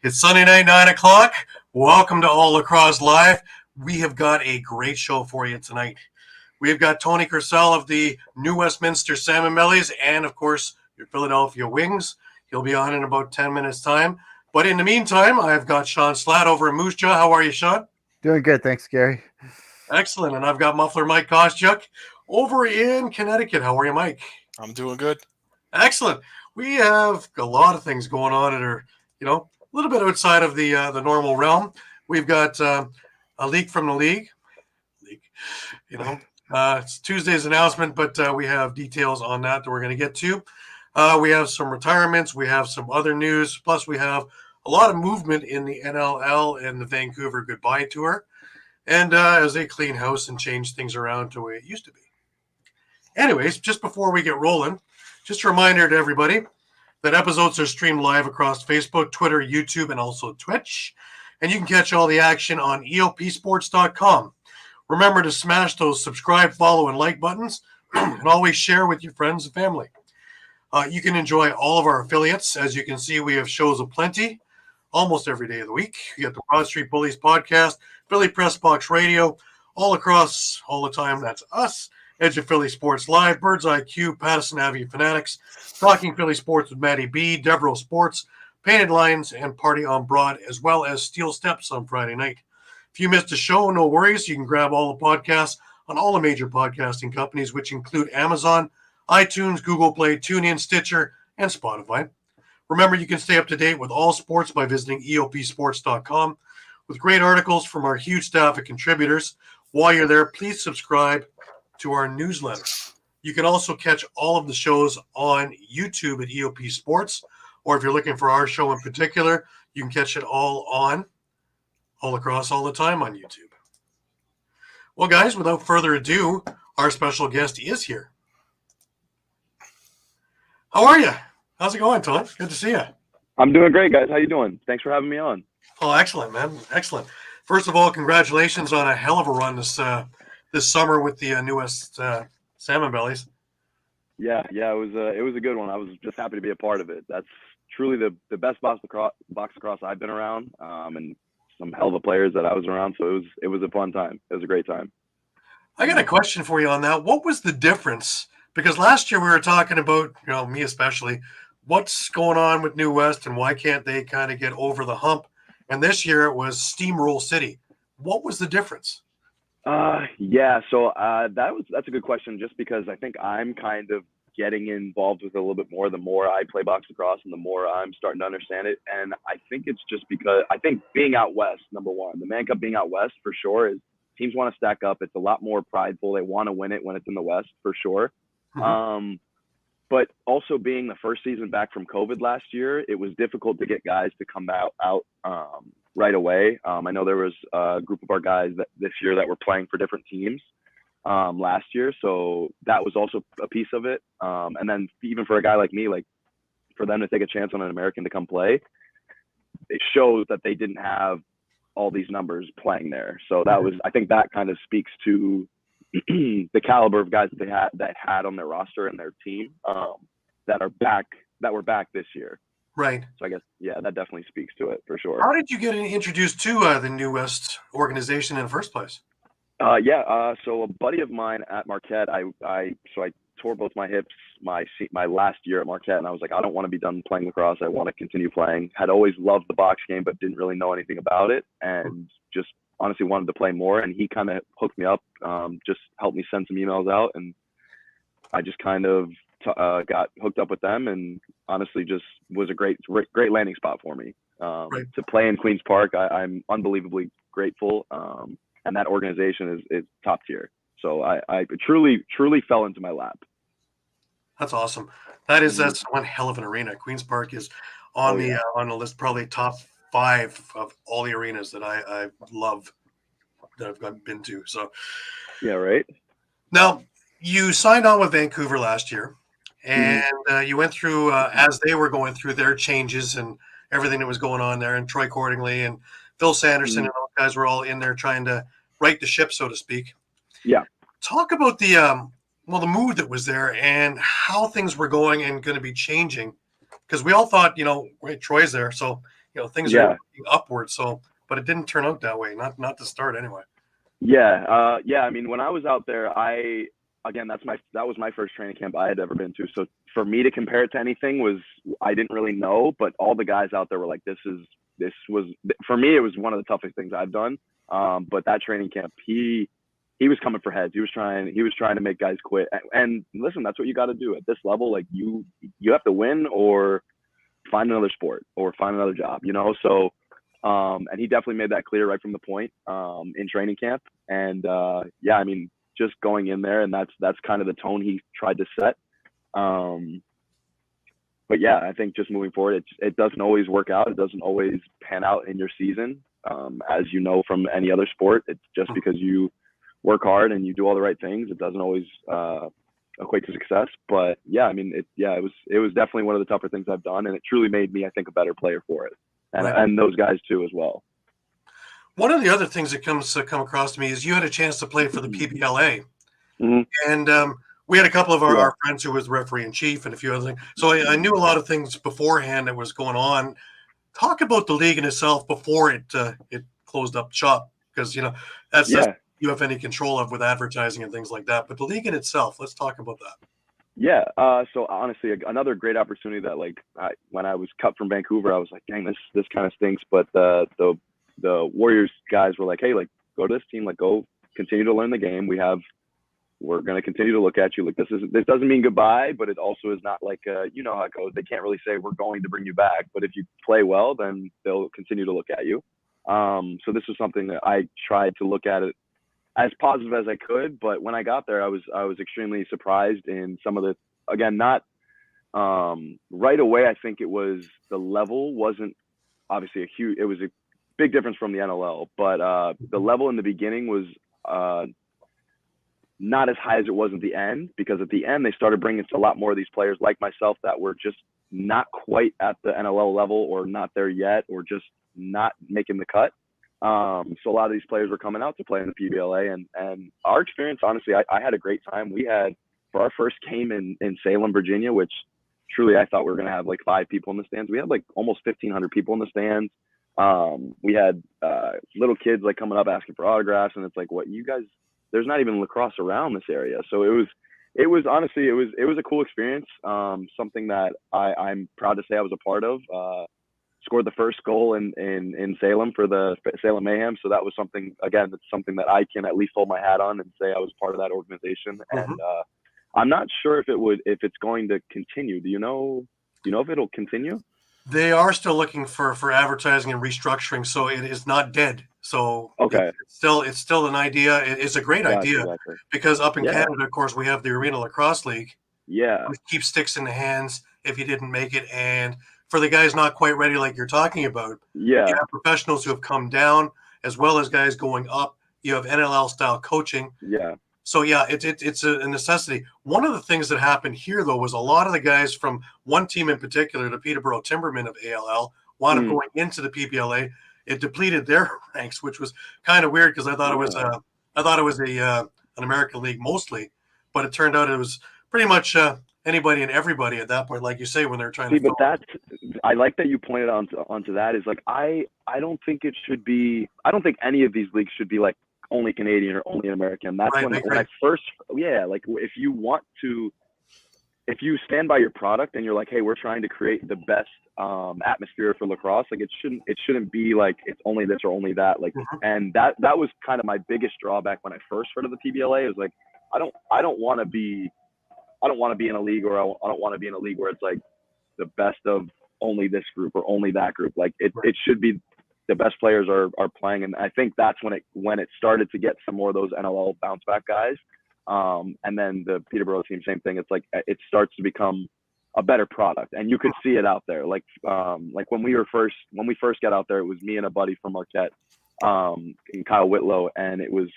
It's Sunday night, 9 o'clock. Welcome to All Lacrosse Live. We have got a great show for you tonight. We've got Tony Kersell of the New Westminster Salmon Bellies and, of course, your Philadelphia Wings. He'll be on in about 10 minutes' time. But in the meantime, I've got Shawn Slaght over in Moose Jaw. How are you, Shawn? Doing good. Thanks, Gary. Excellent. And I've got Muffler Mike Kostiuk over in Connecticut. How are you, Mike? I'm doing good. Excellent. We have a lot of things going on that are, a little bit outside of the normal realm. We've got a leak from the league. It's Tuesday's announcement, but we have details on that we're going to get to. We have some retirements. We have some other news. Plus, we have a lot of movement in the NLL and the Vancouver Goodbye Tour. And as they clean house and change things around to the way it used to be. Anyways, just before we get rolling, just a reminder to everybody that episodes are streamed live across Facebook, Twitter, YouTube, and also Twitch. And you can catch all the action on EOPsports.com. Remember to smash those subscribe, follow, and like buttons, and always share with your friends and family. You can enjoy all of our affiliates. As you can see, we have shows aplenty almost every day of the week. You got the Broad Street Bullies podcast, Philly Press Box Radio, all across, all the time. That's us. Edge of Philly Sports Live, Birds IQ, Patterson Avenue Fanatics, Talking Philly Sports with Matty B, Devereaux Sports, Painted Lines, and Party on Broad, as well as Steel Steps on Friday night. If you missed a show, no worries. You can grab all the podcasts on all the major podcasting companies, which include Amazon, iTunes, Google Play, TuneIn, Stitcher, and Spotify. Remember, you can stay up to date with all sports by visiting EOPsports.com with great articles from our huge staff of contributors. While you're there, please subscribe to our newsletter. You can also catch all of the shows on YouTube at EOP Sports, or if you're looking for our show in particular, you can catch it all on All Across All the Time on YouTube. Well, guys, without further ado, our special guest is here. How are you? How's it going, Tom? Good to see you. I'm doing great, guys. How you doing? Thanks for having me on. Oh, excellent, man. Excellent. First of all, congratulations on a hell of a run this summer with the newest Salmon Bellies. Yeah, it was a good one. I was just happy to be a part of it. That's truly the best box lacrosse I've been around, and some hell of a players that I was around. So it was a fun time. It was a great time. I got a question for you on that. What was the difference? Because last year we were talking about, me especially, what's going on with New West and why can't they kind of get over the hump? And this year it was Steamroll City. What was the difference? So that's a good question, just because I think I'm kind of getting involved with it a little bit more the more I play box lacrosse and the more I'm starting to understand it. And I think it's just because I think being out west, number one, the Man Cup being out west for sure is teams want to stack up. It's a lot more prideful. They want to win it when it's in the West for sure. Mm-hmm. But also being the first season back from COVID last year, it was difficult to get guys to come out right away. I know there was a group of our guys this year that were playing for different teams last year. So that was also a piece of it. And then even for a guy like me, like for them to take a chance on an American to come play, it shows that they didn't have all these numbers playing there. So that was, I think that kind of speaks to the caliber of guys that had on their roster and their team that were back this year. Right. So I guess, yeah, that definitely speaks to it for sure. How did you get introduced to the New West organization in the first place? So a buddy of mine at Marquette, I tore both my hips my last year at Marquette, and I was like, I don't want to be done playing lacrosse. I want to continue playing. Had always loved the box game, but didn't really know anything about it, and just honestly wanted to play more. And he kind of hooked me up, just helped me send some emails out, and I just kind of got hooked up with them, and honestly just was a great landing spot for me. Right. To play in Queens Park, I'm unbelievably grateful, and that organization is top tier. So I truly fell into my lap. That's awesome. That's one hell of an arena. Queens Park is on the list, probably top 5 of all the arenas that I love that I've been to. So yeah, right. Now you signed on with Vancouver last year, and you went through as they were going through their changes and everything that was going on there, and Troy Cordingley and Phil Sanderson and those guys were all in there trying to right the ship, so to speak. Yeah. Talk about the mood that was there and how things were going and going to be changing, because we all thought, Troy's there, so things are moving upward. So, but it didn't turn out that way. Not to start anyway. Yeah. I mean, when I was out there, that was my first training camp I had ever been to. So for me to compare it to anything I didn't really know, but all the guys out there were like, this was, for me, it was one of the toughest things I've done. But that training camp, he was coming for heads. He was trying to make guys quit. And listen, that's what you got to do at this level. Like you have to win or find another sport or find another job, So, and he definitely made that clear right from the point, in training camp. And, I mean, just going in there, and that's kind of the tone he tried to set. But yeah, I think just moving forward, it doesn't always work out. It doesn't always pan out in your season. As you know, from any other sport, it's just because you work hard and you do all the right things, it doesn't always equate to success. But yeah, I mean, it was definitely one of the tougher things I've done, and it truly made me, I think, a better player for it, and those guys too as well. One of the other things that come across to me is you had a chance to play for the PBLA, and we had a couple of our friends who was referee in chief and a few other things. So I knew a lot of things beforehand that was going on. Talk about the league in itself before it closed up shop, because that's you have any control of with advertising and things like that. But the league in itself, let's talk about that. Yeah. So honestly, another great opportunity that when I was cut from Vancouver, I was like, dang, this kind of stinks. But the Warriors guys were like, hey, like, go to this team, like, go continue to learn the game. We're going to continue to look at you. Like, this doesn't mean goodbye, but it also is not like, you know how it goes. They can't really say we're going to bring you back, but if you play well, then they'll continue to look at you. So this was something that I tried to look at it as positive as I could. But when I got there, I was extremely surprised in some of the, again, not right away. I think it was the level wasn't obviously it was a big difference from the NLL, but the level in the beginning was not as high as it was at the end, because at the end they started bringing a lot more of these players like myself that were just not quite at the NLL level, or not there yet, or just not making the cut. So a lot of these players were coming out to play in the PBLA, and our experience, honestly, I had a great time. We had, for our first game in Salem, Virginia, which truly I thought we were going to have like 5 people in the stands. We had like almost 1,500 people in the stands. We had little kids like coming up asking for autographs, and it's like, what, you guys, there's not even lacrosse around this area. So it was honestly, it was a cool experience. Something that I'm proud to say I was a part of. Scored the first goal in Salem for the Salem Mayhem. So that was something, again, that's something that I can at least hold my hat on and say I was part of that organization. And I'm not sure if it's going to continue. Do you know if it'll continue? They are still looking for advertising and restructuring, so it is not dead. So okay, it's still an idea. It's a great idea, exactly. Because up in Canada, of course, we have the Arena Lacrosse League. Yeah, which keeps sticks in the hands if you didn't make it, and for the guys not quite ready, like you're talking about, you have professionals who have come down, as well as guys going up. You have NLL style coaching. Yeah. So yeah, it's a necessity. One of the things that happened here, though, was a lot of the guys from one team in particular, the Peterborough Timbermen of ALL, wound up going into the PBLA. It depleted their ranks, which was kind of weird, because I thought it was an American league mostly, but it turned out it was pretty much anybody and everybody at that point, like you say, when they're trying to. But I like that you pointed onto that. Is like I don't think it should be. I don't think any of these leagues should be like only Canadian or only American. That's when I first, like if you stand by your product and you're like, hey, we're trying to create the best atmosphere for lacrosse, like it shouldn't be like it's only this or only that. Like, and that was kind of my biggest drawback when I first heard of the PBLA. Is like, I don't want to be in a league, or I don't want to be in a league where it's like the best of only this group or only that group. Like it should be the best players are playing. And I think that's when it started to get some more of those NLL bounce back guys. And then the Peterborough team, same thing. It's like, it starts to become a better product, and you could see it out there. Like when we first got out there, it was me and a buddy from Marquette, and Kyle Whitlow. And it was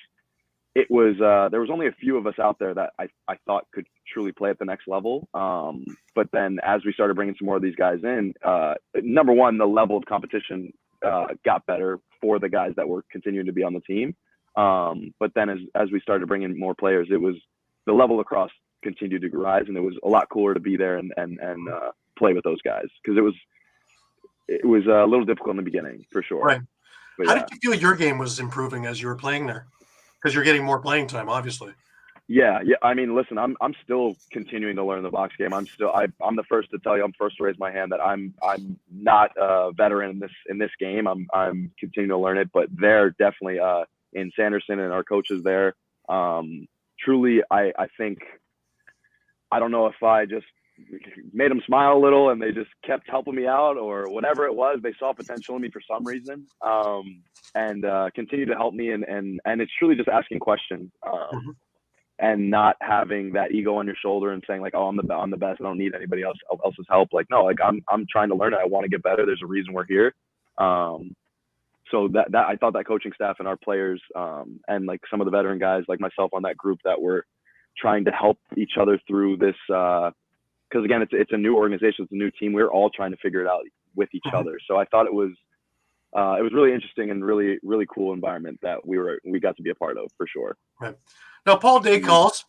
there was only a few of us out there that I thought could truly play at the next level. But then as we started bringing some more of these guys in, number one, the level of competition got better for the guys that were continuing to be on the team. But then as we started bringing more players, it was the level of lacrosse continued to rise, and it was a lot cooler to be there and play with those guys, because it was a little difficult in the beginning for sure. Right. But How yeah. did you feel your game was improving as you were playing there? Because you're getting more playing time, obviously. Yeah. I mean, listen, I'm still continuing to learn the box game. I'm the first to tell you, I'm first to raise my hand that I'm not a veteran in this game. I'm continuing to learn it, but they're definitely in Sanderson and our coaches there. Truly, I think, I don't know if I just made them smile a little and they just kept helping me out or whatever it was. They saw potential in me for some reason, and continue to help me. And it's truly just asking questions. Mm-hmm. And not having that ego on your shoulder and saying like, oh, I'm the best. I don't need anybody else's help. Like, no, like I'm trying to learn it. I want to get better. There's a reason we're here. So that I thought that coaching staff and our players, and like some of the veteran guys like myself on that group that were trying to help each other through this. Cause again, it's a new organization. It's a new team. We're all trying to figure it out with each other. So I thought it was really interesting and really, really cool environment that we got to be a part of for sure. Right. Now, Paul Day calls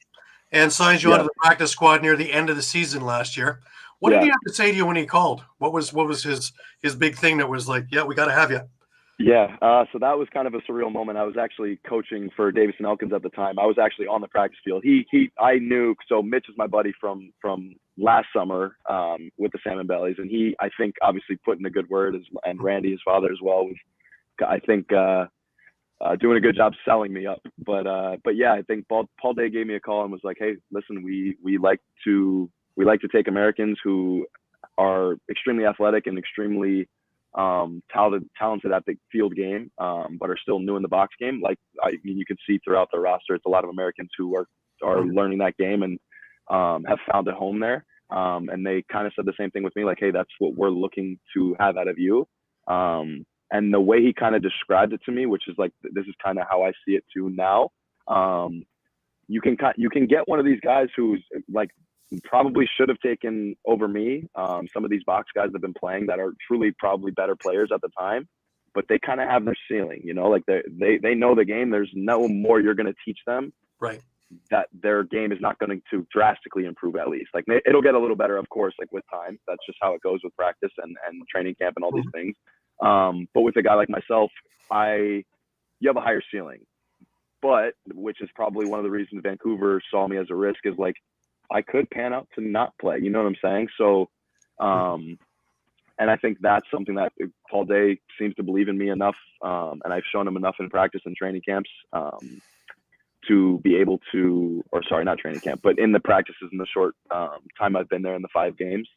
and signs you Yeah. onto the practice squad near the end of the season last year. What did he have to say to you when he called? What was his big thing that was like, yeah, we got to have you? Yeah, so that was kind of a surreal moment. I was actually coaching for Davison Elkins at the time. I was actually on the practice field. I knew, so Mitch is my buddy from last summer with the Salmon Bellies, and he, I think, obviously put in a good word, and Randy, his father, as well, was, I think, doing a good job selling me up. But yeah, I think Paul Day gave me a call and was like, hey, listen, we like to take Americans who are extremely athletic and extremely talented at the field game, but are still new in the box game. Like, I mean, you can see throughout the roster, it's a lot of Americans who are learning that game and have found a home there. And they kind of said the same thing with me, like, hey, that's what we're looking to have out of you. And the way he kind of described it to me, which is like, this is kind of how I see it too now. You can get one of these guys who's like, probably should have taken over me. Some of these box guys have been playing that are truly probably better players at the time, but they kind of have their ceiling, you know, like they know the game. There's no more you're going to teach them. Right. That their game is not going to drastically improve, at least. Like, it'll get a little better, of course, like with time. That's just how it goes with practice and training camp and all these things. But with a guy like myself, you have a higher ceiling, but which is probably one of the reasons Vancouver saw me as a risk, is like, I could pan out to not play. You know what I'm saying? So, and I think that's something that Paul Day seems to believe in me enough. And I've shown him enough in practice and training camps to be able to, or sorry, not training camp, but in the practices in the short time I've been there in the 5 games,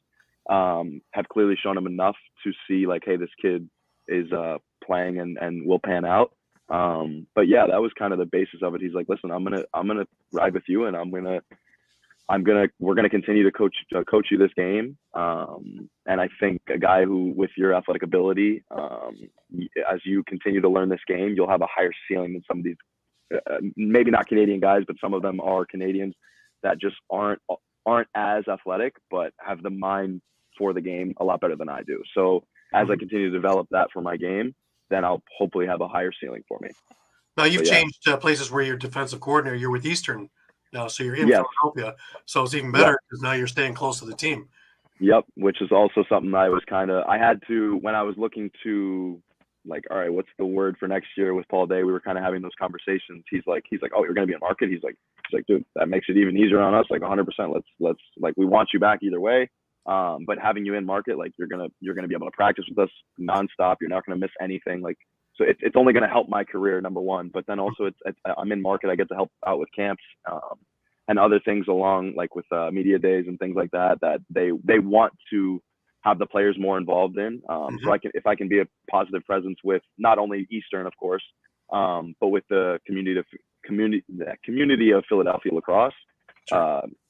have clearly shown him enough to see like, hey, this kid is playing and will pan out. But yeah, that was kind of the basis of it. He's like, listen, I'm gonna ride with you, and we're gonna continue to coach you this game. And I think a guy who, with your athletic ability, as you continue to learn this game, you'll have a higher ceiling than some of these, maybe not Canadian guys, but some of them are Canadians that just aren't as athletic, but have the mind for the game a lot better than I do. So as I continue to develop that for my game, then I'll hopefully have a higher ceiling for me. Now you've changed places where you're defensive coordinator. You're with Eastern now, so you're in Philadelphia. So it's even better because now you're staying close to the team. Yep, which is also something I had to, when I was looking to, like, all right, what's the word for next year with Paul Day? We were kind of having those conversations. He's like, oh, you're going to be in market. He's like, dude, that makes it even easier on us. Like 100%. Let's like, we want you back either way. But having you in market, like you're going to be able to practice with us nonstop. You're not going to miss anything. Like, so it's only going to help my career, number one, but then also I'm in market. I get to help out with camps, and other things along, like with media days and things like that they want to have the players more involved in. So if I can be a positive presence with not only Eastern, of course, but with the community of Philadelphia lacrosse.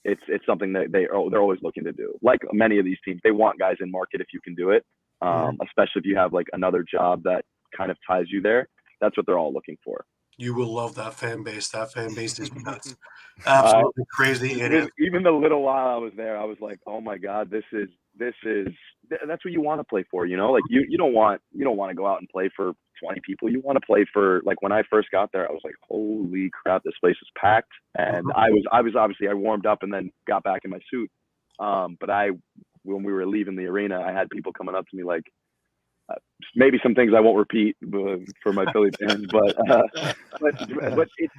It's something that they're always looking to do. Like many of these teams, they want guys in market if you can do it, especially if you have like another job that kind of ties you there. That's what they're all looking for. You will love that fan base. That fan base is nuts. Absolutely crazy. Even the little while I was there, I was like, oh my God, that's what you want to play for, you know? Like you don't want to go out and play for 20 people. You want to play for, like, when I first got there, I was like, holy crap, this place is packed. And I was obviously, I warmed up and then got back in my suit. But when we were leaving the arena, I had people coming up to me like, maybe some things I won't repeat for my Philly fans, but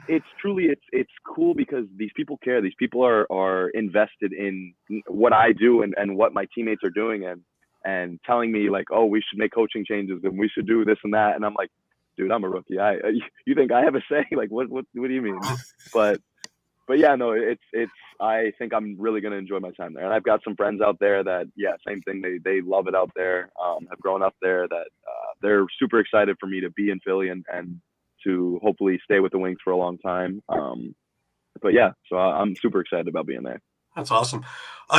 it's truly it's cool because these people care. These people are invested in what I do and what my teammates are doing and telling me like, oh, we should make coaching changes and we should do this and that. And I'm like, dude, I'm a rookie. You think I have a say? Like, what do you mean? But yeah, no, it's. I think I'm really gonna enjoy my time there, and I've got some friends out there that, yeah, same thing. They love it out there. Have grown up there. That they're super excited for me to be in Philly and to hopefully stay with the Wings for a long time. But yeah, so I'm super excited about being there. That's awesome.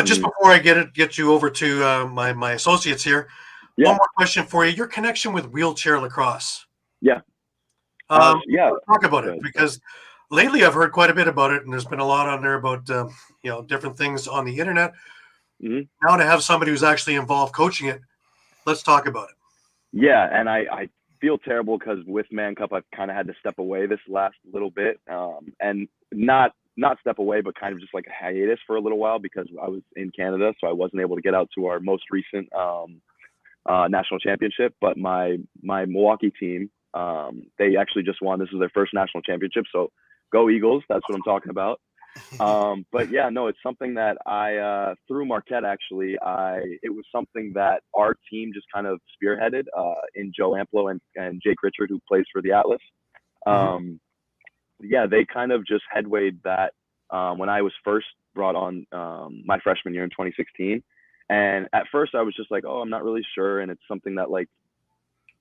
Just before I get you over to my associates here, one more question for you. Your connection with wheelchair lacrosse. Yeah. Talk about it, because lately I've heard quite a bit about it, and there's been a lot on there about different things on the internet. Mm-hmm. Now to have somebody who's actually involved coaching it, let's talk about it. Yeah, and I feel terrible because with Man Cup I've kind of had to step away this last little bit, and not step away, but kind of just like a hiatus for a little while because I was in Canada, so I wasn't able to get out to our most recent national championship. But my Milwaukee team, they actually just won. This is their first national championship, so go Eagles. That's what I'm talking about. But yeah, no, it's something that I through Marquette actually, it was something that our team just kind of spearheaded in Joe Amplo and Jake Richard, who plays for the Atlas. Yeah, they kind of just headwayed that when I was first brought on my freshman year in 2016. And at first I was just like, oh, I'm not really sure. And it's something that, like,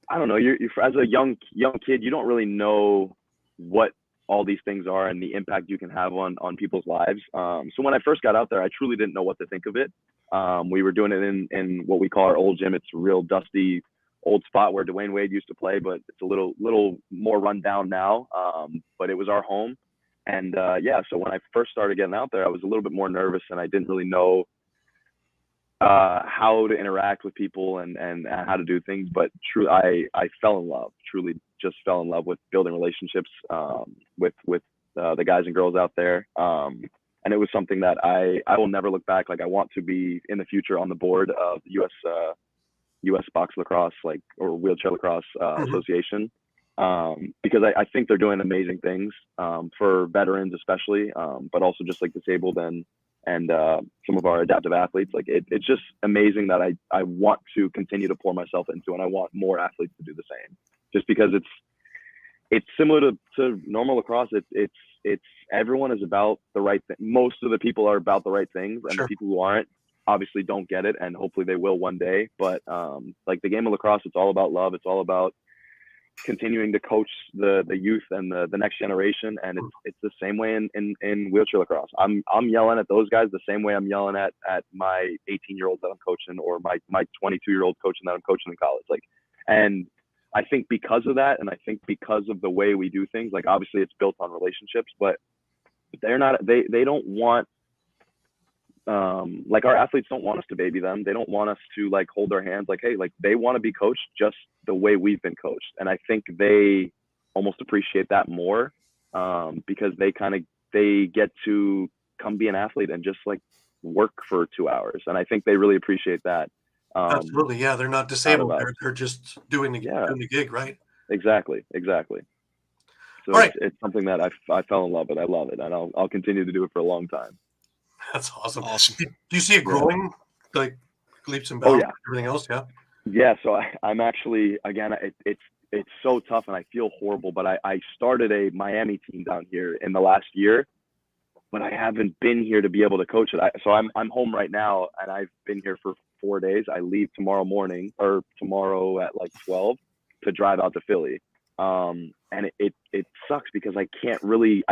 I don't know, you're as a young kid, you don't really know what all these things are and the impact you can have on people's lives. So when I first got out there, I truly didn't know what to think of it. We were doing it in what we call our old gym. It's a real dusty old spot where Dwayne Wade used to play, but it's a little more run down now. But it was our home. And yeah, so when I first started getting out there, I was a little bit more nervous and I didn't really know how to interact with people and how to do things. But I fell in love, truly just fell in love with building relationships with the guys and girls out there. And it was something that I will never look back. Like, I want to be in the future on the board of the U.S. Box Lacrosse, or Wheelchair Lacrosse Association, because I think they're doing amazing things for veterans especially, but also just like disabled and some of our adaptive athletes. Like, it's just amazing that I want to continue to pour myself into, and I want more athletes to do the same, just because it's similar to normal lacrosse. It's everyone is about the right thing. Most of the people are about the right things, and the people who aren't obviously don't get it, and hopefully they will one day. But like the game of lacrosse, it's all about love. It's all about continuing to coach the youth and the next generation, and it's the same way in wheelchair lacrosse. I'm yelling at those guys the same way I'm yelling at my 18-year-old that I'm coaching, or my 22-year-old coaching that I'm coaching in college. Like, and I think because of that, and I think because of the way we do things, like, obviously it's built on relationships, but they don't want, like, our athletes don't want us to baby them. They don't want us to, like, hold their hands. Like, hey, like, they want to be coached just the way we've been coached. And I think they almost appreciate that more, because they get to come be an athlete and just, like, work for 2 hours. And I think they really appreciate that. Absolutely. Yeah. They're not disabled. They're just doing the gig. Right. Exactly. So it's something that I fell in love with. I love it. And I'll continue to do it for a long time. That's awesome. Do you see it growing, like leaps and bounds? Everything else? Yeah. So I'm actually, again, it's so tough and I feel horrible, but I started a Miami team down here in the last year, but I haven't been here to be able to coach it. So I'm home right now, and I've been here for 4 days. I leave tomorrow morning, or tomorrow at like 12, to drive out to Philly. And it sucks because I can't really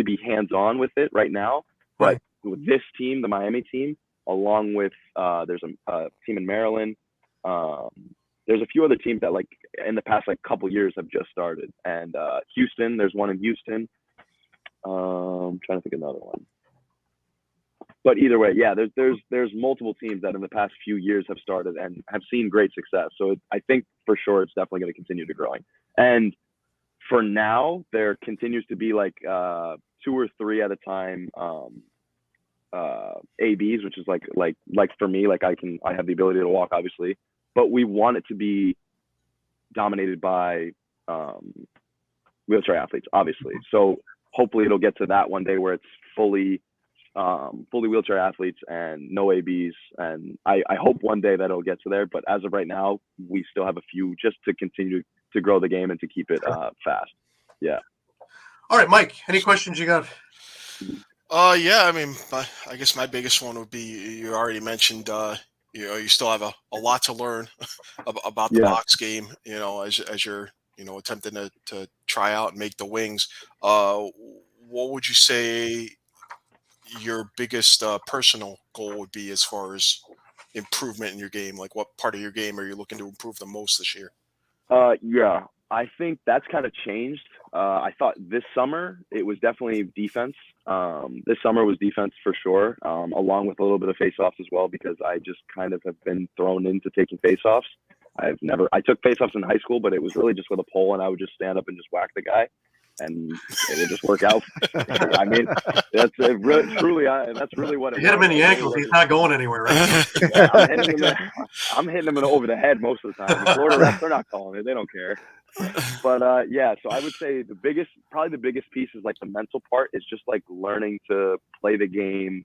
be hands-on with it right now. But with this team, the Miami team, along with there's a team in Maryland. There's a few other teams that, like, in the past couple years have just started. And Houston, there's one in Houston. I'm trying to think of another one. But either way, yeah, there's multiple teams that in the past few years have started and have seen great success. So I think for sure it's definitely going to continue to growing. And for now, there continues to be like 2 or 3 at a time ABs, which is like for me, like I have the ability to walk, obviously, but we want it to be dominated by wheelchair athletes, obviously. So hopefully it'll get to that one day where it's fully wheelchair athletes and no ABs. And I hope one day that it'll get to there. But as of right now, we still have a few just to continue to grow the game and to keep it fast. Yeah. All right, Mike, any questions you got? Yeah, I mean, I guess my biggest one would be you already mentioned, you still have a lot to learn about the box game, as you're, attempting to try out and make the wings. What would you say your biggest personal goal would be as far as improvement in your game? Like, what part of your game are you looking to improve the most this year? Yeah, I think that's kind of changed. I thought this summer it was definitely defense. This summer was defense for sure, along with a little bit of face-offs as well, because I just kind of have been thrown into taking face-offs. I took face-offs in high school, but it was really just with a pole, and I would just stand up and just whack the guy, and it would just work out. I mean, that's really what it was. Hit him in the ankles. He's not going anywhere, right? Yeah, I'm hitting him over the head most of the time. The Florida refs, they're not calling it. They don't care. But yeah, so I would say probably the biggest piece is like the mental part is just like learning to play the game,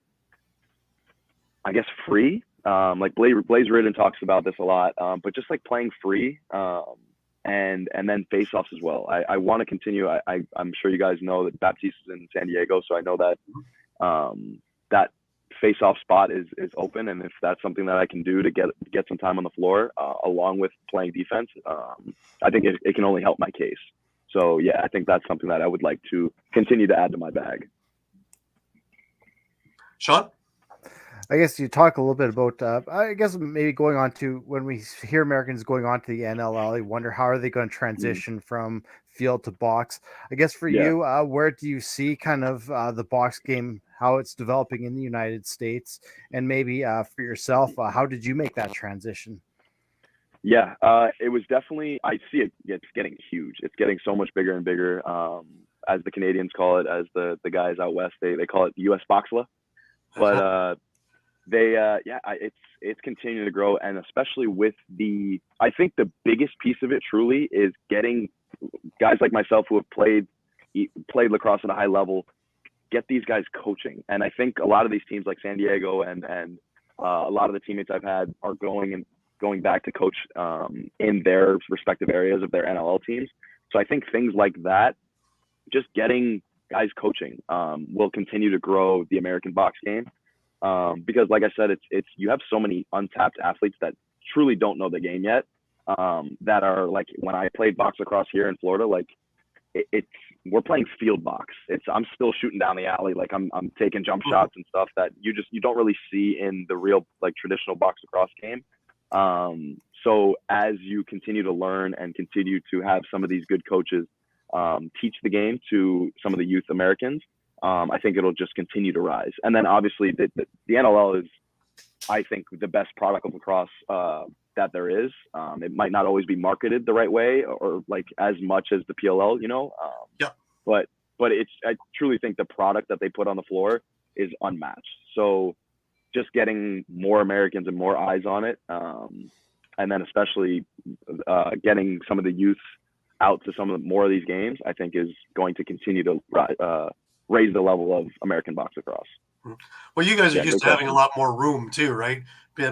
I guess, free. Like Blaze Ridden talks about this a lot, but just like playing free, and then face-offs as well. I want to continue. I'm sure you guys know that Baptiste is in San Diego, so I know that that face-off spot is open, and if that's something that I can do to get some time on the floor, along with playing defense, I think it can only help my case. So yeah, I think that's something that I would like to continue to add to my bag. Shawn? I guess you talk a little bit about, I guess maybe going on to when we hear Americans going on to the NLL, you wonder how are they going to transition from field to box. I guess for you, where do you see kind of the box game, how it's developing in the United States, and maybe for yourself, how did you make that transition? Yeah, it was definitely, I see it's getting huge. It's getting so much bigger and bigger. As the Canadians call it, as the guys out west, they call it US Boxla. But it's continuing to grow, and especially with I think the biggest piece of it truly is getting guys like myself who have played lacrosse at a high level, get these guys coaching. And I think a lot of these teams like San Diego and a lot of the teammates I've had are going back to coach in their respective areas of their NLL teams. So I think things like that, just getting guys coaching, will continue to grow the American box game. Because like I said, it's you have so many untapped athletes that truly don't know the game yet, that are like, when I played box lacrosse here in Florida, like we're playing field box. I'm still shooting down the alley. Like I'm taking jump shots and stuff that you don't really see in the real like traditional box lacrosse game. So as you continue to learn and continue to have some of these good coaches, teach the game to some of the youth Americans, I think it'll just continue to rise. And then obviously the NLL is, I think, the best product of lacrosse that there is. It might not always be marketed the right way or like as much as the PLL, but I truly think the product that they put on the floor is unmatched. So just getting more Americans and more eyes on it, and then especially getting some of the youth out to some of more of these games, I think is going to continue to raise the level of American box lacrosse. Well, you guys are used to having a lot more room too, right?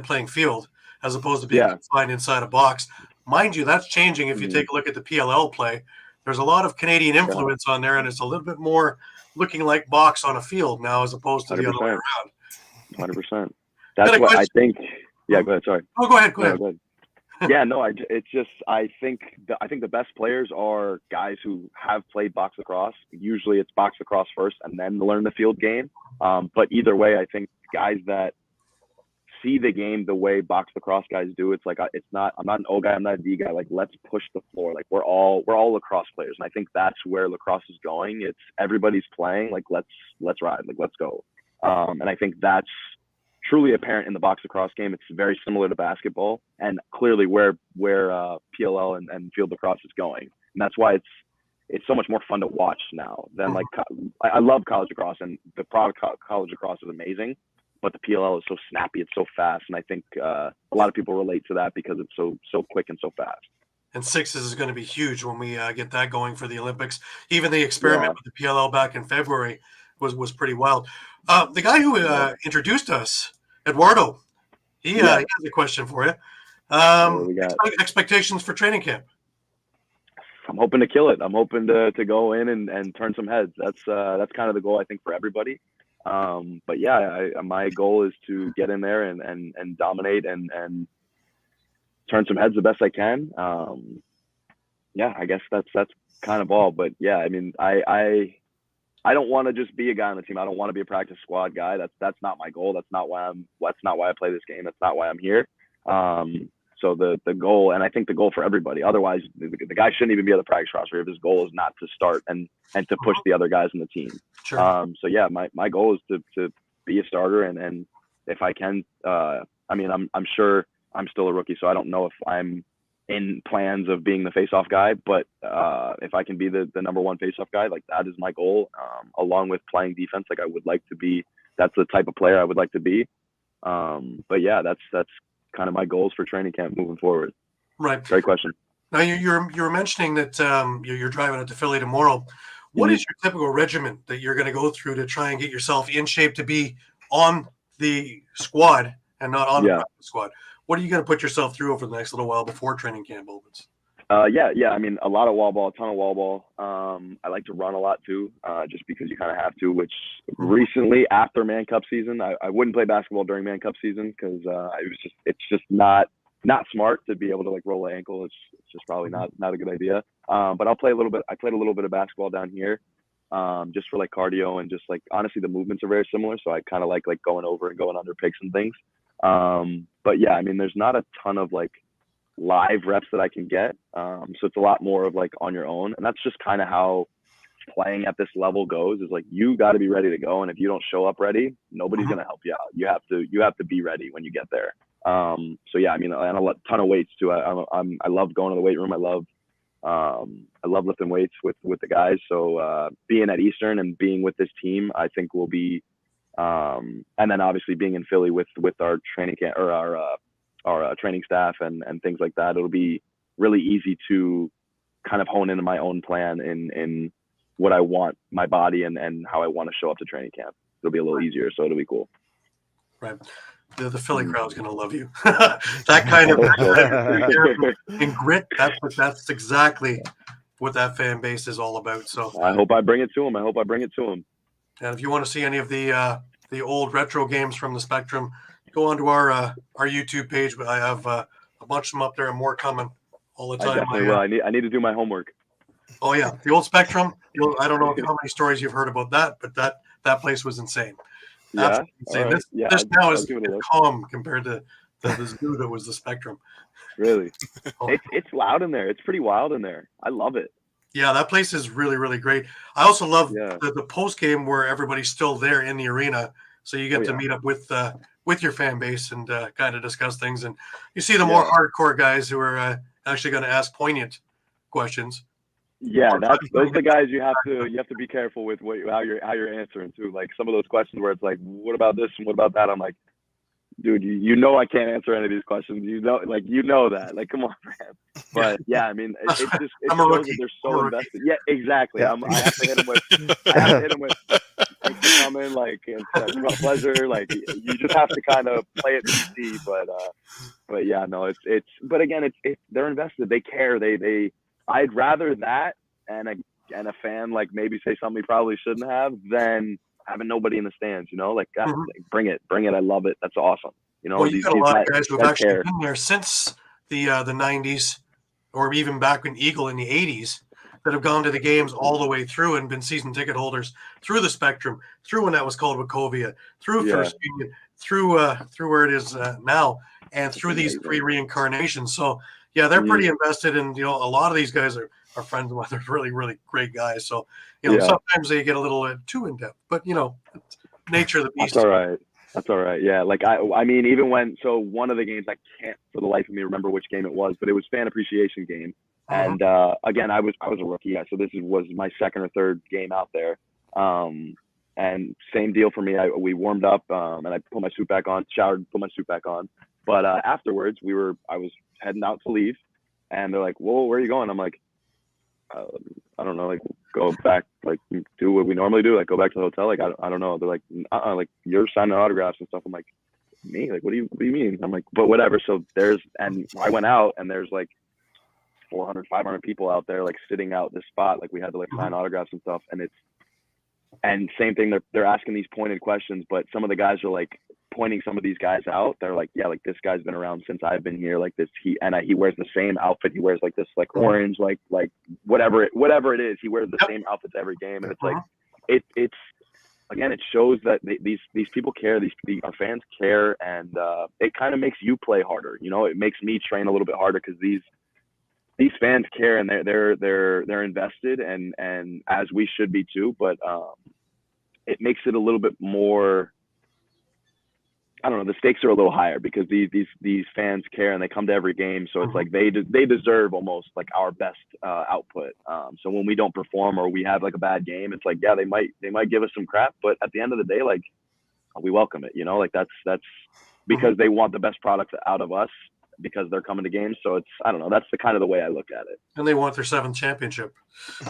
Playing field as opposed to being confined inside a box. Mind you, that's changing. If you take a look at the PLL play, there's a lot of Canadian influence on there, and it's a little bit more looking like box on a field now as opposed to 100%. The other way around. 100%. That's what I think. Yeah, go ahead. Sorry. Oh, go ahead. Yeah, no, it's just, I think the best players are guys who have played box lacrosse. Usually it's box lacrosse first and then learn the field game. But either way, I think guys that see the game the way box lacrosse guys do, it's like, I'm not an O guy, I'm not a D guy. Like, let's push the floor. Like, we're all lacrosse players. And I think that's where lacrosse is going. It's everybody's playing. Like, let's ride. Like, let's go. And I think that's truly apparent in the box lacrosse game. It's very similar to basketball, and clearly where PLL and field lacrosse is going. And that's why it's so much more fun to watch now than like, I love college lacrosse, and the product college lacrosse is amazing, but the PLL is so snappy, it's so fast, and I think a lot of people relate to that because it's so quick and so fast. and sixes is going to be huge when we get that going for the Olympics. Even the experiment with the PLL back in February was pretty wild. The guy who introduced us, Eduardo, he has a question for you. Expectations for training camp? I'm hoping to kill it. I'm hoping to go in and turn some heads. That's kind of the goal, I think, for everybody. But yeah, my goal is to get in there and dominate and turn some heads the best I can. Yeah, I guess that's kind of all. But yeah, I mean, I don't want to just be a guy on the team. I don't want to be a practice squad guy. That's not my goal. That's not why I play this game. That's not why I'm here. So the goal, and I think the goal for everybody, otherwise the guy shouldn't even be on the practice roster if his goal is not to start and to push the other guys on the team. Sure. So yeah, my goal is to be a starter, and if I can, I mean, I'm sure I'm still a rookie, so I don't know if I'm in plans of being the face-off guy, but if I can be the number one face-off guy, like that is my goal, along with playing defense. Like I would like to be, that's the type of player I would like to be. But yeah, that's kind of my goals for training camp moving forward. Right. Great question. Now you were mentioning that you're driving out to Philly tomorrow. What is your typical regimen that you're going to go through to try and get yourself in shape to be on the squad and not on the practice squad? What are you going to put yourself through over the next little while before training camp opens? Yeah. I mean, a lot of wall ball, a ton of wall ball. I like to run a lot too, just because you kind of have to, which recently after Man Cup season, I wouldn't play basketball during Man Cup season because it's just not smart to be able to like roll an ankle. It's just probably not a good idea. But I'll play a little bit. I played a little bit of basketball down here, just for like cardio and just like, honestly, the movements are very similar. So I kind of like going over and going under picks and things. But yeah, I mean, there's not a ton of like live reps that I can get. So it's a lot more of like on your own. And that's just kind of how playing at this level goes, is like, you got to be ready to go. And if you don't show up ready, nobody's going to help you out. You have to be ready when you get there. So yeah, I mean, and a ton of weights too. I love going to the weight room. I love lifting weights with the guys. So, being at Eastern and being with this team, I think will be, and then obviously being in Philly with our training camp or our training staff and things like that, it'll be really easy to kind of hone into my own plan in what I want my body and how I want to show up to training camp. It'll be a little easier, so it'll be cool. Right. The Philly crowd's going to love you. that kind of in grit. That's exactly what that fan base is all about. So I hope I bring it to them. And if you want to see any of the old retro games from the Spectrum, go onto our YouTube page. I have a bunch of them up there and more coming all the time. I definitely will. I need to do my homework. Oh yeah, the old Spectrum. I don't know how many stories you've heard about that, but that place was insane. Yeah. Insane. Right. This now is calm compared to the zoo that was the Spectrum. Really? It's loud in there. It's pretty wild in there. I love it. Yeah, that place is really, really great. I also love the post game where everybody's still there in the arena, so you get to meet up with your fan base and kind of discuss things. And you see the more hardcore guys who are actually going to ask poignant questions. Yeah, those are the guys you have to be careful with how you're answering too. Like some of those questions where it's like, what about this and what about that? I'm like, dude, you know I can't answer any of these questions. You know that. Like, come on, man. But yeah, I mean, it shows that they're so invested. Yeah, exactly. Yeah. I have to hit them with. Thanks for coming. Like, it's a pleasure. Like, you just have to kind of play it to see. But yeah, no, it's. But again, it's they're invested. They care. I'd rather that and a fan like maybe say something he probably shouldn't have than having nobody in the stands, you know, like, God, like bring it. I love it. That's awesome. You know, well, you got a lot of guys who have actually been there since the 90s or even back in Eagle in the 80s that have gone to the games all the way through and been season ticket holders through the Spectrum, through when that was called Wachovia, through First Union, through where it is now, and through these three reincarnations. So yeah, they're pretty invested in, you know, a lot of these guys are friends of mine. They're really, really great guys. So, you know, sometimes they get a little too in depth, but you know, nature of the beast. That's all right. Yeah. Like I mean, even one of the games, I can't for the life of me remember which game it was, but it was fan appreciation game. And again, I was a rookie. So this was my second or third game out there. And same deal for me. We warmed up and I put my suit back on, showered, put my suit back on. But afterwards I was heading out to leave. And they're like, "Whoa, where are you going?" I'm like, I don't know, like go back, like do what we normally do, like go back to the hotel. Like I don't know. They're like, like you're signing autographs and stuff. I'm like, me? Like what do you mean? I'm like, but whatever. So and I went out and there's like 400, 500 people out there like sitting out this spot. Like we had to like sign autographs and stuff. And same thing, they're asking these pointed questions, but some of the guys are like pointing some of these guys out. They're like, yeah, like this guy's been around since I've been here. Like this, he wears the same outfit. He wears like this, like orange, like whatever it is. He wears the same outfits every game, and it's like, it's again, it shows that these people care. Our fans care, and it kind of makes you play harder. You know, it makes me train a little bit harder because these fans care and they're invested, and as we should be too. But it makes it a little bit more. I don't know. The stakes are a little higher because these fans care and they come to every game. So it's like they deserve almost like our best output. So when we don't perform or we have like a bad game, it's like, yeah, they might give us some crap, but at the end of the day, like we welcome it. You know, like that's because they want the best product out of us because they're coming to games. So it's, I don't know. That's the kind of the way I look at it. And they want their 7th championship.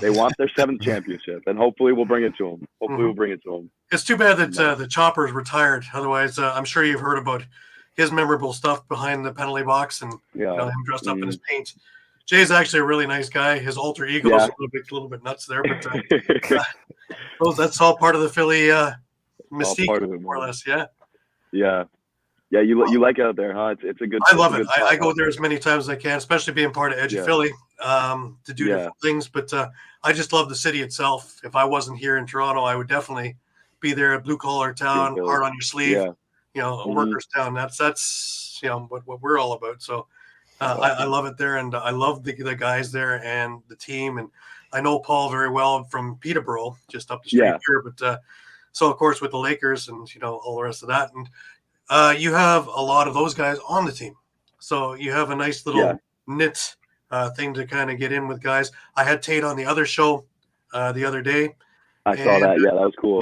They want their 7th championship, and hopefully we'll bring it to them. We'll bring it to them. It's too bad that the Chopper's retired. Otherwise, I'm sure you've heard about his memorable stuff behind the penalty box and him dressed up in his paint. Jay's actually a really nice guy. His alter ego is a little bit nuts there, but that's all part of the Philly mystique, more or less. Yeah. Yeah. Yeah, you like it out there, huh? It's a good. I love it. I go there as many times as I can, especially being part of Edgy Philly, to do different things. But I just love the city itself. If I wasn't here in Toronto, I would definitely be there. Blue collar town, heart on your sleeve. A workers' town. That's what we're all about. So I love it there, and I love the guys there and the team. And I know Paul very well from Peterborough, just up the street here. But so of course with the Lakers and all the rest of that and. You have a lot of those guys on the team. So you have a nice little knit thing to kind of get in with guys. I had Tate on the other show the other day. I saw that. Yeah, that was cool.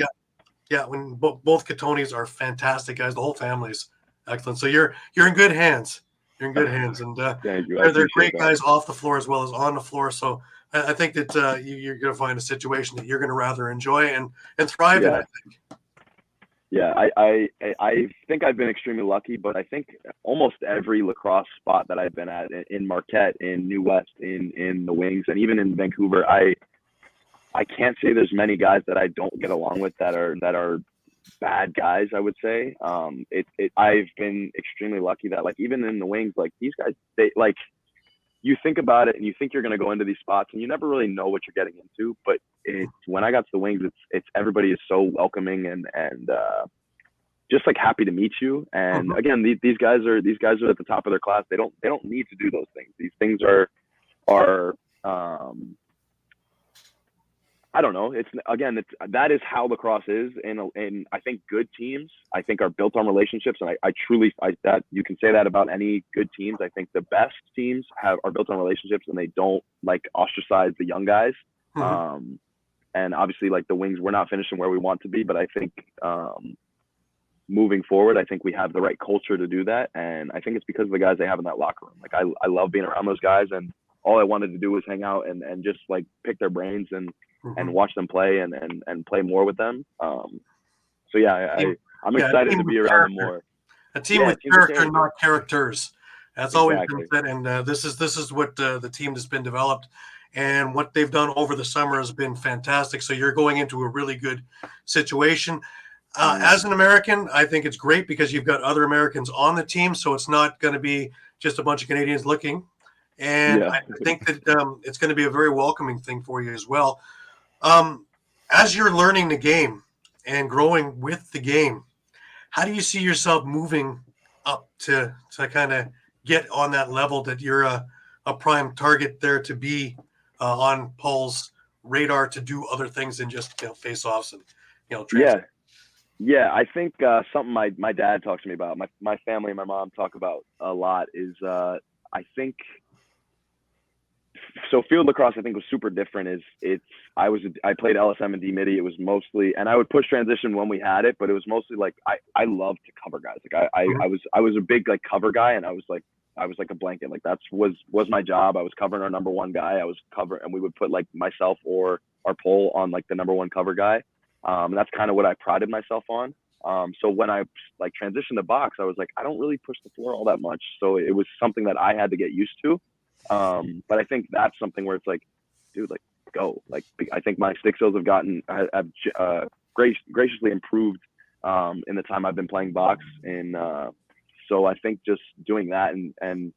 Yeah, when both Catonis are fantastic guys. The whole family's excellent. So you're in good hands. You're in good hands. And they're great guys off the floor as well as on the floor. So I think that you're going to find a situation that you're going to rather enjoy and thrive in, I think. Yeah, I think I've been extremely lucky, but I think almost every lacrosse spot that I've been at, in Marquette, in New West, in the Wings, and even in Vancouver, I can't say there's many guys that I don't get along with that are bad guys. I would say I've been extremely lucky that like even in the Wings, like these guys, they like. You think about it and you think you're going to go into these spots and you never really know what you're getting into. But when I got to the Wings, it's everybody is so welcoming and just like happy to meet you. And again, these guys are at the top of their class. They don't need to do those things. These things are I don't know. That is how lacrosse is. And I think good teams, I think, are built on relationships. And I truly, that you can say that about any good teams. I think the best teams are built on relationships and they don't like ostracize the young guys. And obviously like the Wings, we're not finishing where we want to be, but I think moving forward, I think we have the right culture to do that. And I think it's because of the guys they have in that locker room. Like I love being around those guys, and all I wanted to do was hang out and just like pick their brains and watch them play and play more with them. So yeah, I'm excited to be around them more. A team with character, not characters. That's always been said, and this is what the team has been developed, and what they've done over the summer has been fantastic. So you're going into a really good situation. As an American, I think it's great because you've got other Americans on the team, so it's not going to be just a bunch of Canadians looking. And I think that it's going to be a very welcoming thing for you as well. As you're learning the game and growing with the game, how do you see yourself moving up to kind of get on that level that you're a prime target there to be on Paul's radar to do other things than just face-offs and transfer? Yeah, I think something my dad talks to me about, my family and my mom talk about a lot is I think so field lacrosse I think was super different. I played LSM and D-Midi. It was mostly, and I would push transition when we had it, but it was mostly like I loved to cover guys. Like I was a big like cover guy, and I was like I was like a blanket. Like was my job. I was covering our number one guy. I was covering, and we would put like myself or our pole on like the number one cover guy. And that's kind of what I prided myself on. So when I like transitioned to box, I was like, I don't really push the floor all that much. So it was something that I had to get used to. But I think that's something where it's like, dude, like go. Like I think my stick skills have graciously improved in the time I've been playing box. And so I think just doing that and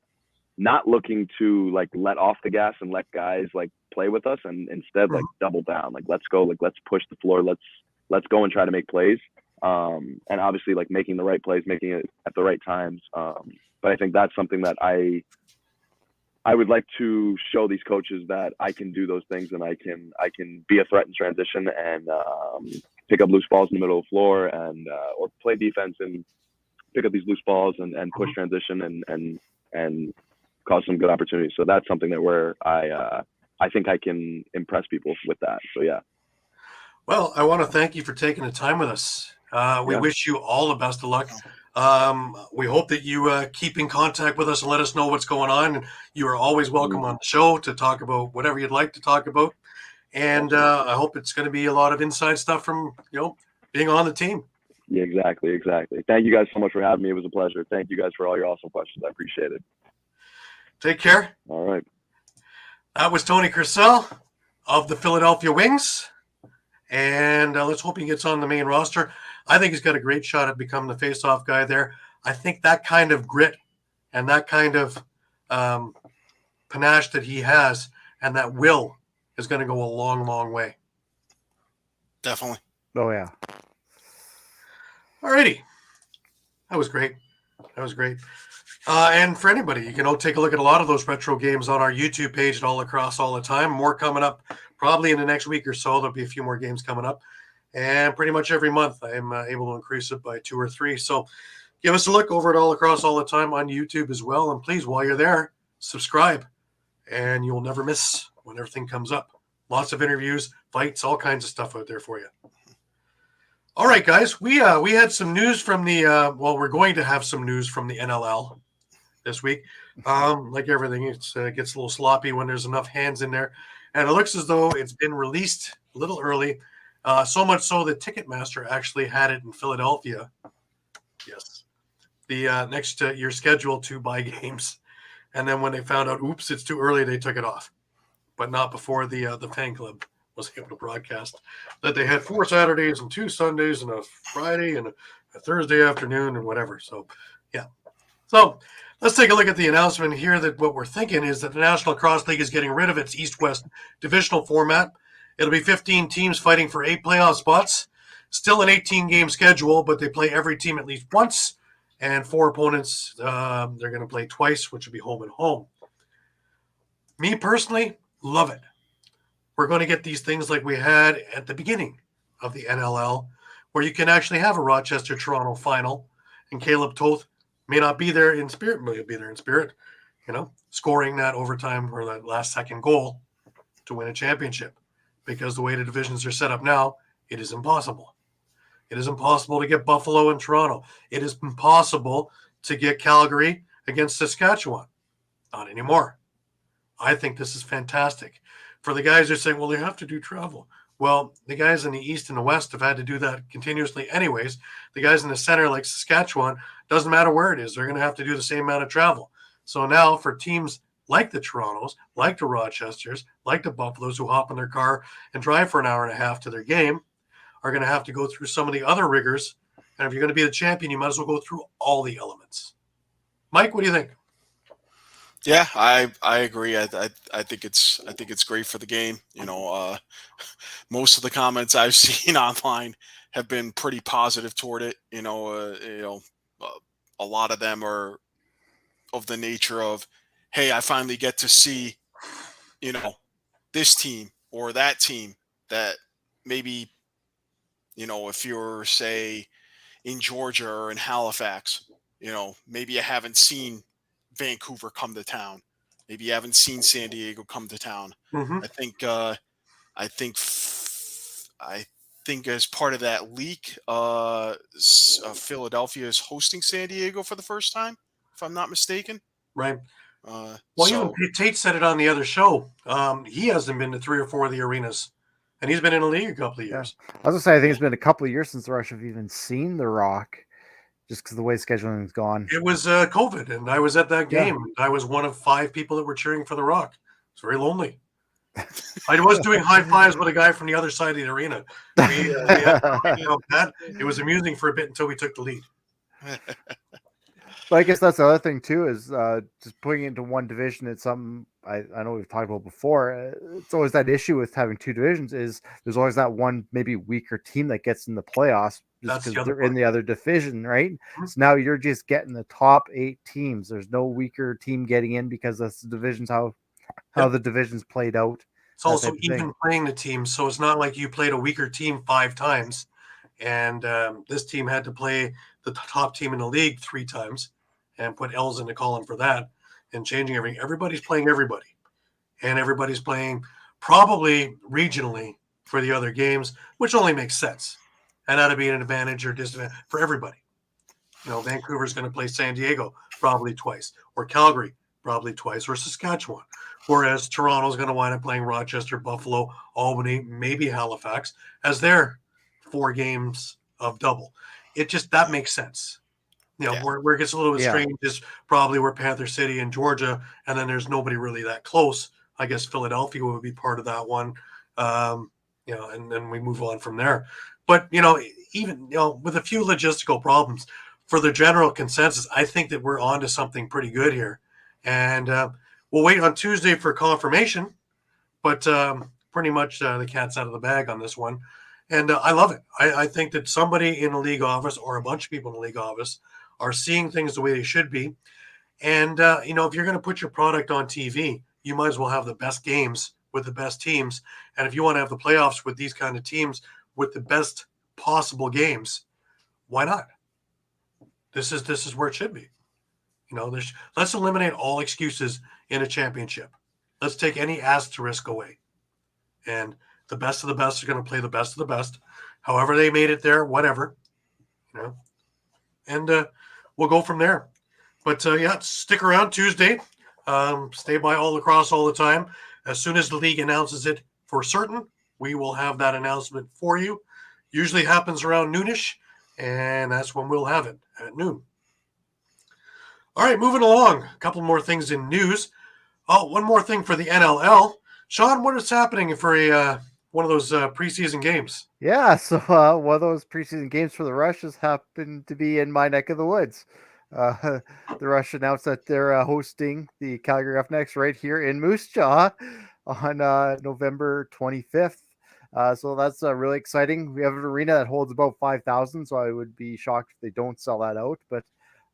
not looking to like let off the gas and let guys like play with us, and instead like double down. Like let's go. Like let's push the floor. Let's go and try to make plays. And obviously like making the right plays, making it at the right times. But I think that's something that I would like to show these coaches, that I can do those things, and I can be a threat in transition and pick up loose balls in the middle of the floor, and or play defense and pick up these loose balls and push transition and cause some good opportunities. So that's something that where I think I can impress people with that. So yeah. Well, I want to thank you for taking the time with us. We wish you all the best of luck. We hope that you keep in contact with us and let us know what's going on. And you are always welcome on the show to talk about whatever you'd like to talk about. And I hope it's going to be a lot of inside stuff from, being on the team. Yeah, exactly. Thank you guys so much for having me. It was a pleasure. Thank you guys for all your awesome questions. I appreciate it. Take care. All right. That was Tony Kersell of the Philadelphia Wings. And let's hope he gets on the main roster. I think he's got a great shot at becoming the face-off guy there. I think that kind of grit and that kind of panache that he has and that will is going to go a long, long way. Definitely. Oh, yeah. Alrighty. That was great. And for anybody, you can take a look at a lot of those retro games on our YouTube page at All Across All the Time. More coming up probably in the next week or so. There'll be a few more games coming up. And pretty much every month I'm able to increase it by 2 or 3. So give us a look over at All Across All the Time on YouTube as well. And please, while you're there, subscribe. And you'll never miss when everything comes up. Lots of interviews, fights, all kinds of stuff out there for you. All right, guys. We had some news from the we're going to have some news from the NLL this week. Like everything, it gets a little sloppy when there's enough hands in there. And it looks as though it's been released a little early. So much so that Ticketmaster actually had it in Philadelphia. Yes. The next year scheduled to buy games. And then when they found out, oops, it's too early, they took it off. But not before the fan club was able to broadcast that they had 4 Saturdays and 2 Sundays and a Friday and a Thursday afternoon and whatever. So, yeah. So let's take a look at the announcement here. That what we're thinking is that the National Lacrosse League is getting rid of its East-West divisional format. It'll be 15 teams fighting for 8 playoff spots. Still an 18-game schedule, but they play every team at least once. And 4 opponents, they're going to play twice, which will be home and home. Me personally, love it. We're going to get these things like we had at the beginning of the NLL, where you can actually have a Rochester-Toronto final, and Caleb Toth may not be there in spirit, but he'll be there in spirit, scoring that overtime or that last-second goal to win a championship. Because the way the divisions are set up now, it is impossible. It is impossible to get Buffalo and Toronto. It is impossible to get Calgary against Saskatchewan. Not anymore. I think this is fantastic. For the guys who are saying, well, they have to do travel. Well, the guys in the East and the West have had to do that continuously anyways. The guys in the center, like Saskatchewan, doesn't matter where it is. They're going to have to do the same amount of travel. So now for teams like the Torontos, like the Rochesters, like the Buffaloes who hop in their car and drive for an hour and a half to their game are going to have to go through some of the other rigors. And if you're going to be the champion, you might as well go through all the elements. Mike, what do you think? Yeah, I agree. I think it's great for the game. Most of the comments I've seen online have been pretty positive toward it. A lot of them are of the nature of, hey, I finally get to see, this team or that team that maybe, if you're, say, in Georgia or in Halifax, maybe you haven't seen Vancouver come to town. Maybe you haven't seen San Diego come to town. Mm-hmm. I think as part of that leak, Philadelphia is hosting San Diego for the first time, if I'm not mistaken. Right. Well, Even Tate said it on the other show. He hasn't been to 3 or 4 of the arenas, and he's been in the league a couple of years. I was gonna say I think it's been a couple of years since the Rush have even seen the Rock, just because the way scheduling's gone. It was COVID, and I was at that game. I was one of 5 people that were cheering for the Rock. It's very lonely. I was doing high fives with a guy from the other side of the arena. We had that. It was amusing for a bit until we took the lead. But I guess that's the other thing too, is just putting it into one division. It's something I know we've talked about before. It's always that issue with having 2 divisions is there's always that one maybe weaker team that gets in the playoffs just because they're in the other division, right? Mm-hmm. So now you're just getting the top 8 teams. There's no weaker team getting in because that's the divisions how the divisions played out. It's also even playing the teams, so it's not like you played a weaker team 5 times, and this team had to play the top team in the league 3 times. And put L's in the column for that, and changing everything. Everybody's playing everybody, and everybody's playing probably regionally for the other games, which only makes sense. And that'd be an advantage or disadvantage for everybody. Vancouver's going to play San Diego probably twice, or Calgary probably twice, or Saskatchewan. Whereas Toronto's going to wind up playing Rochester, Buffalo, Albany, maybe Halifax as their 4 games of double. That makes sense. Where it gets a little bit strange is probably where Panther City and Georgia, and then there's nobody really that close. I guess Philadelphia would be part of that one, and then we move on from there. But even with a few logistical problems, for the general consensus, I think that we're on to something pretty good here, and we'll wait on Tuesday for confirmation. But pretty much the cat's out of the bag on this one, and I love it. I think that somebody in the league office or a bunch of people in the league office are seeing things the way they should be. And, if you're going to put your product on TV, you might as well have the best games with the best teams. And if you want to have the playoffs with these kind of teams with the best possible games, why not? This is where it should be. Let's eliminate all excuses in a championship. Let's take any asterisk away. And the best of the best are going to play the best of the best. However they made it there, whatever. And we'll go from there. But stick around Tuesday. Stay by All Lacrosse all the time. As soon as the league announces it for certain, we will have that announcement for you. Usually happens around noonish, and that's when we'll have it, at noon. All right, moving along. A couple more things in news. Oh, one more thing for the NLL. Shawn, what is happening for one of those preseason games? Yeah, so one of those preseason games for the Rush has happened to be in my neck of the woods. The Rush announced that they're hosting the Calgary Roughnecks right here in Moose Jaw on November 25th. So that's really exciting. We have an arena that holds about 5,000, so I would be shocked if they don't sell that out. But,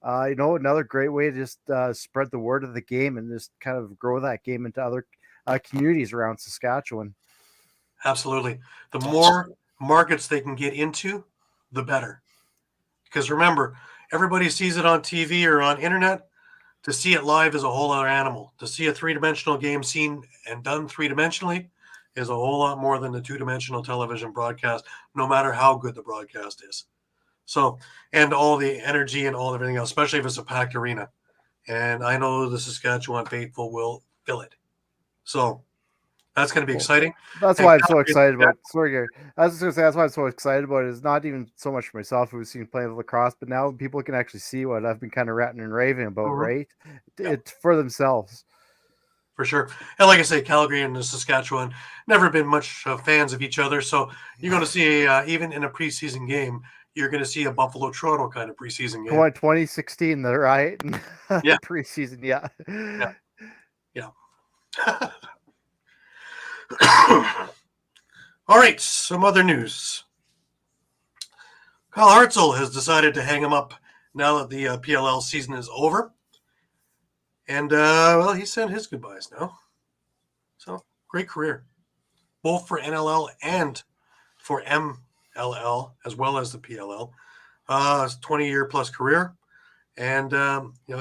another great way to just spread the word of the game and just kind of grow that game into other communities around Saskatchewan. Absolutely. The more markets they can get into, the better. Because remember, everybody sees it on TV or on internet. To see it live is a whole other animal. To see a 3-dimensional game seen and done 3-dimensionally is a whole lot more than the 2-dimensional television broadcast, no matter how good the broadcast is. So, and all the energy and all everything else, especially if it's a packed arena. And I know the Saskatchewan faithful will fill it. So that's going to be exciting. That's why I'm so excited about. Sorry, Gary. I was just going to say that's why I'm so excited about it. It's not even so much for myself who's seen playing lacrosse, but now people can actually see what I've been kind of ranting and raving about, right? It's for themselves. For sure. And like I say, Calgary and Saskatchewan never been much fans of each other. So you're going to see, even in a preseason game, you're going to see a Buffalo-Toronto kind of preseason game. 2016, right? Yeah. Preseason, yeah. All right, some other news. Kyle Hartzell has decided to hang him up now that the PLL season is over. And, he sent his goodbyes now. So, great career. Both for NLL and for MLL, as well as the PLL. 20-year-plus career. And,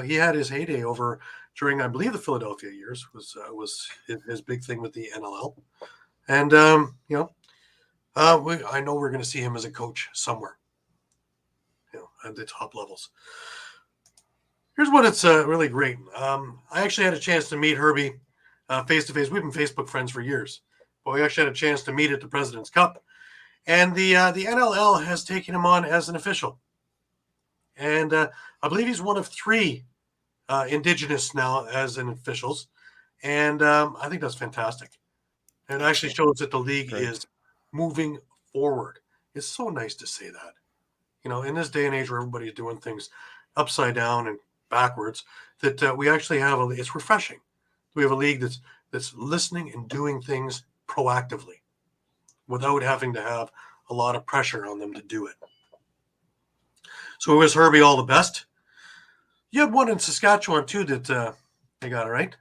he had his heyday over during, I believe, the Philadelphia years was his big thing with the NLL. And, I know we're going to see him as a coach somewhere, at the top levels. Here's what it's really great. I actually had a chance to meet Herbie face to face. We've been Facebook friends for years, but we actually had a chance to meet at the President's Cup, and the NLL has taken him on as an official, and I believe he's one of 3 Indigenous now as an officials, and I think that's fantastic. And it actually shows that the league is moving forward. It's so nice to say that. In this day and age where everybody's doing things upside down and backwards, that we actually have it's refreshing. We have a league that's listening and doing things proactively without having to have a lot of pressure on them to do it. So it was Herbie all the best. You had one in Saskatchewan too that they got it right.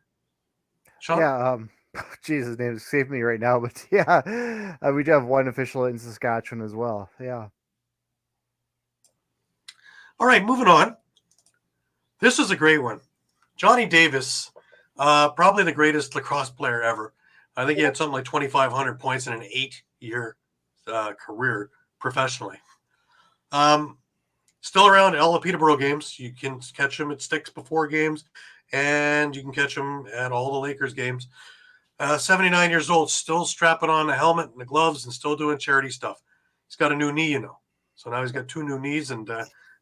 Shawn? Yeah, Jesus, his name escaped me right now, but yeah, we do have one official in Saskatchewan as well. Yeah. All right, moving on. This is a great one. Johnny Davis, probably the greatest lacrosse player ever. I think he had something like 2,500 points in an 8-year career professionally. Still around at all the Peterborough games. You can catch him at Sticks before games, and you can catch him at all the Lakers games. 79 years old, still strapping on the helmet and the gloves and still doing charity stuff. He's got a new knee, So now he's got 2 new knees, and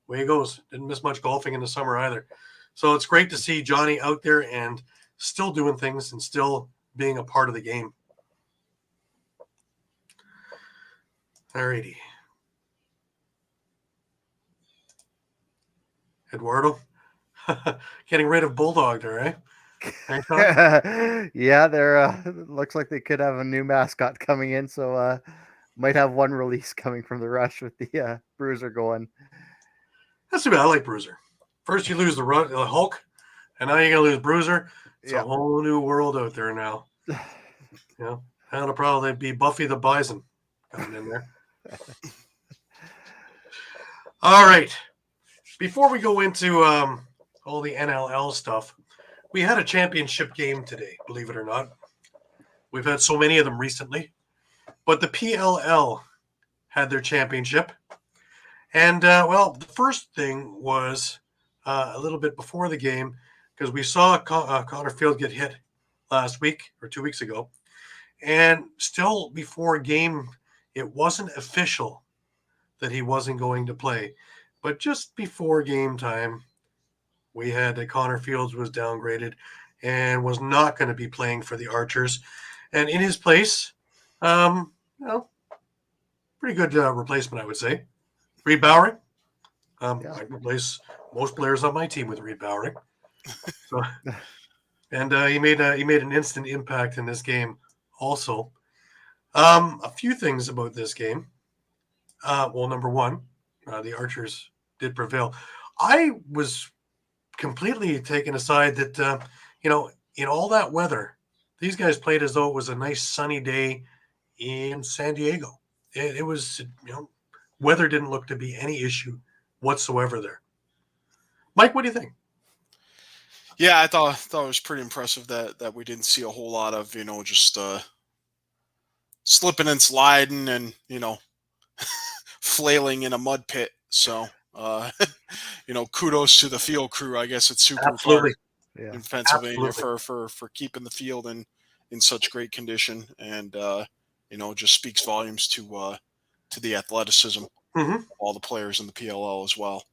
away he goes. Didn't miss much golfing in the summer either. So it's great to see Johnny out there and still doing things and still being a part of the game. All righty. Eduardo. Getting rid of Bulldog there, eh? Yeah, they're looks like they could have a new mascot coming in, so might have one release coming from the Rush with the Bruiser going. That's too bad. I like Bruiser. First you lose the Hulk, and now you're gonna lose Bruiser. It's a whole new world out there now. That'll probably be Buffy the Bison coming in there. All right. Before we go into all the NLL stuff, we had a championship game today, believe it or not. We've had so many of them recently. But the PLL had their championship. And, the first thing was a little bit before the game, because we saw Connor Field get hit last week or 2 weeks ago. And still before game, it wasn't official that he wasn't going to play. But just before game time, we had that Connor Fields was downgraded and was not going to be playing for the Archers. And in his place, pretty good replacement, I would say. Reed Bowering. I replace most players on my team with Reed Bowering. So, and he made an instant impact in this game also. A few things about this game. Number one, the Archers did prevail. I was completely taken aside that, in all that weather, these guys played as though it was a nice sunny day in San Diego. It was, weather didn't look to be any issue whatsoever there. Mike, what do you think? Yeah, I thought it was pretty impressive that we didn't see a whole lot of, just slipping and sliding and, flailing in a mud pit. So, kudos to the field crew. I guess it's super Absolutely. In Pennsylvania for keeping the field in such great condition, and just speaks volumes to the athleticism of all the players in the PLL as well.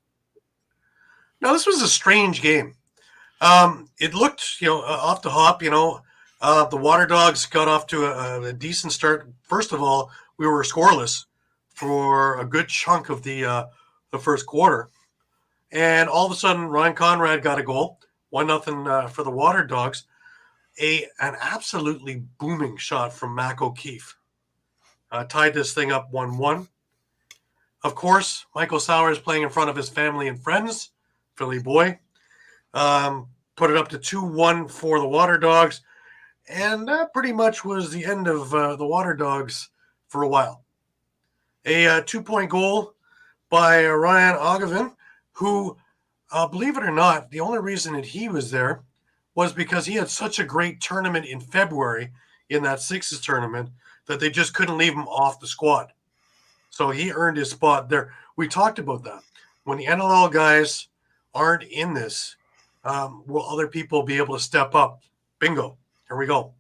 Now, this was a strange game. It looked, off the hop. The Water Dogs got off to a decent start. First of all, we were scoreless for a good chunk of the first quarter. And all of a sudden, Ryan Conrad got a goal, 1-0 for the Water Dogs. An absolutely booming shot from Mac O'Keefe. Tied this thing up 1-1. Of course, Michael Sowers playing in front of his family and friends, Philly boy. Put it up to 2-1 for the Water Dogs. And that pretty much was the end of the Water Dogs for a while. A 2-point goal by Ryan Ogevin, who, believe it or not, the only reason that he was there was because he had such a great tournament in February in that Sixes tournament that they just couldn't leave him off the squad. So he earned his spot there. We talked about that. When the NLL guys aren't in this, will other people be able to step up? Bingo. Here we go.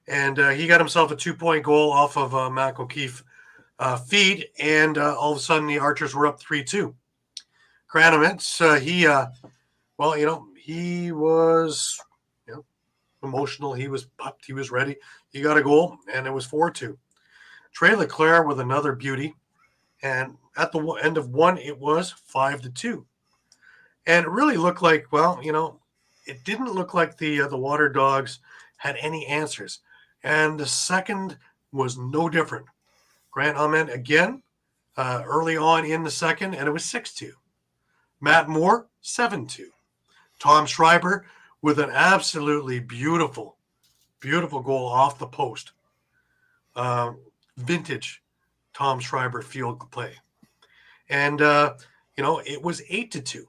And he got himself a 2-point goal off of Mac O'Keefe feed, and all of a sudden the Archers were up 3-2. Kranovitz, he was emotional. He was pumped. He was ready. He got a goal, and it was 4-2. Trey Leclerc with another beauty, and at the end of one, it was 5-2. And it really looked like, it didn't look like the Water Dogs had any answers. And the second was no different. Grant Ahmed again, early on in the second, and it was 6-2. Matt Moore, 7-2. Tom Schreiber with an absolutely beautiful, beautiful goal off the post. Vintage Tom Schreiber field play. And, it was 8-2.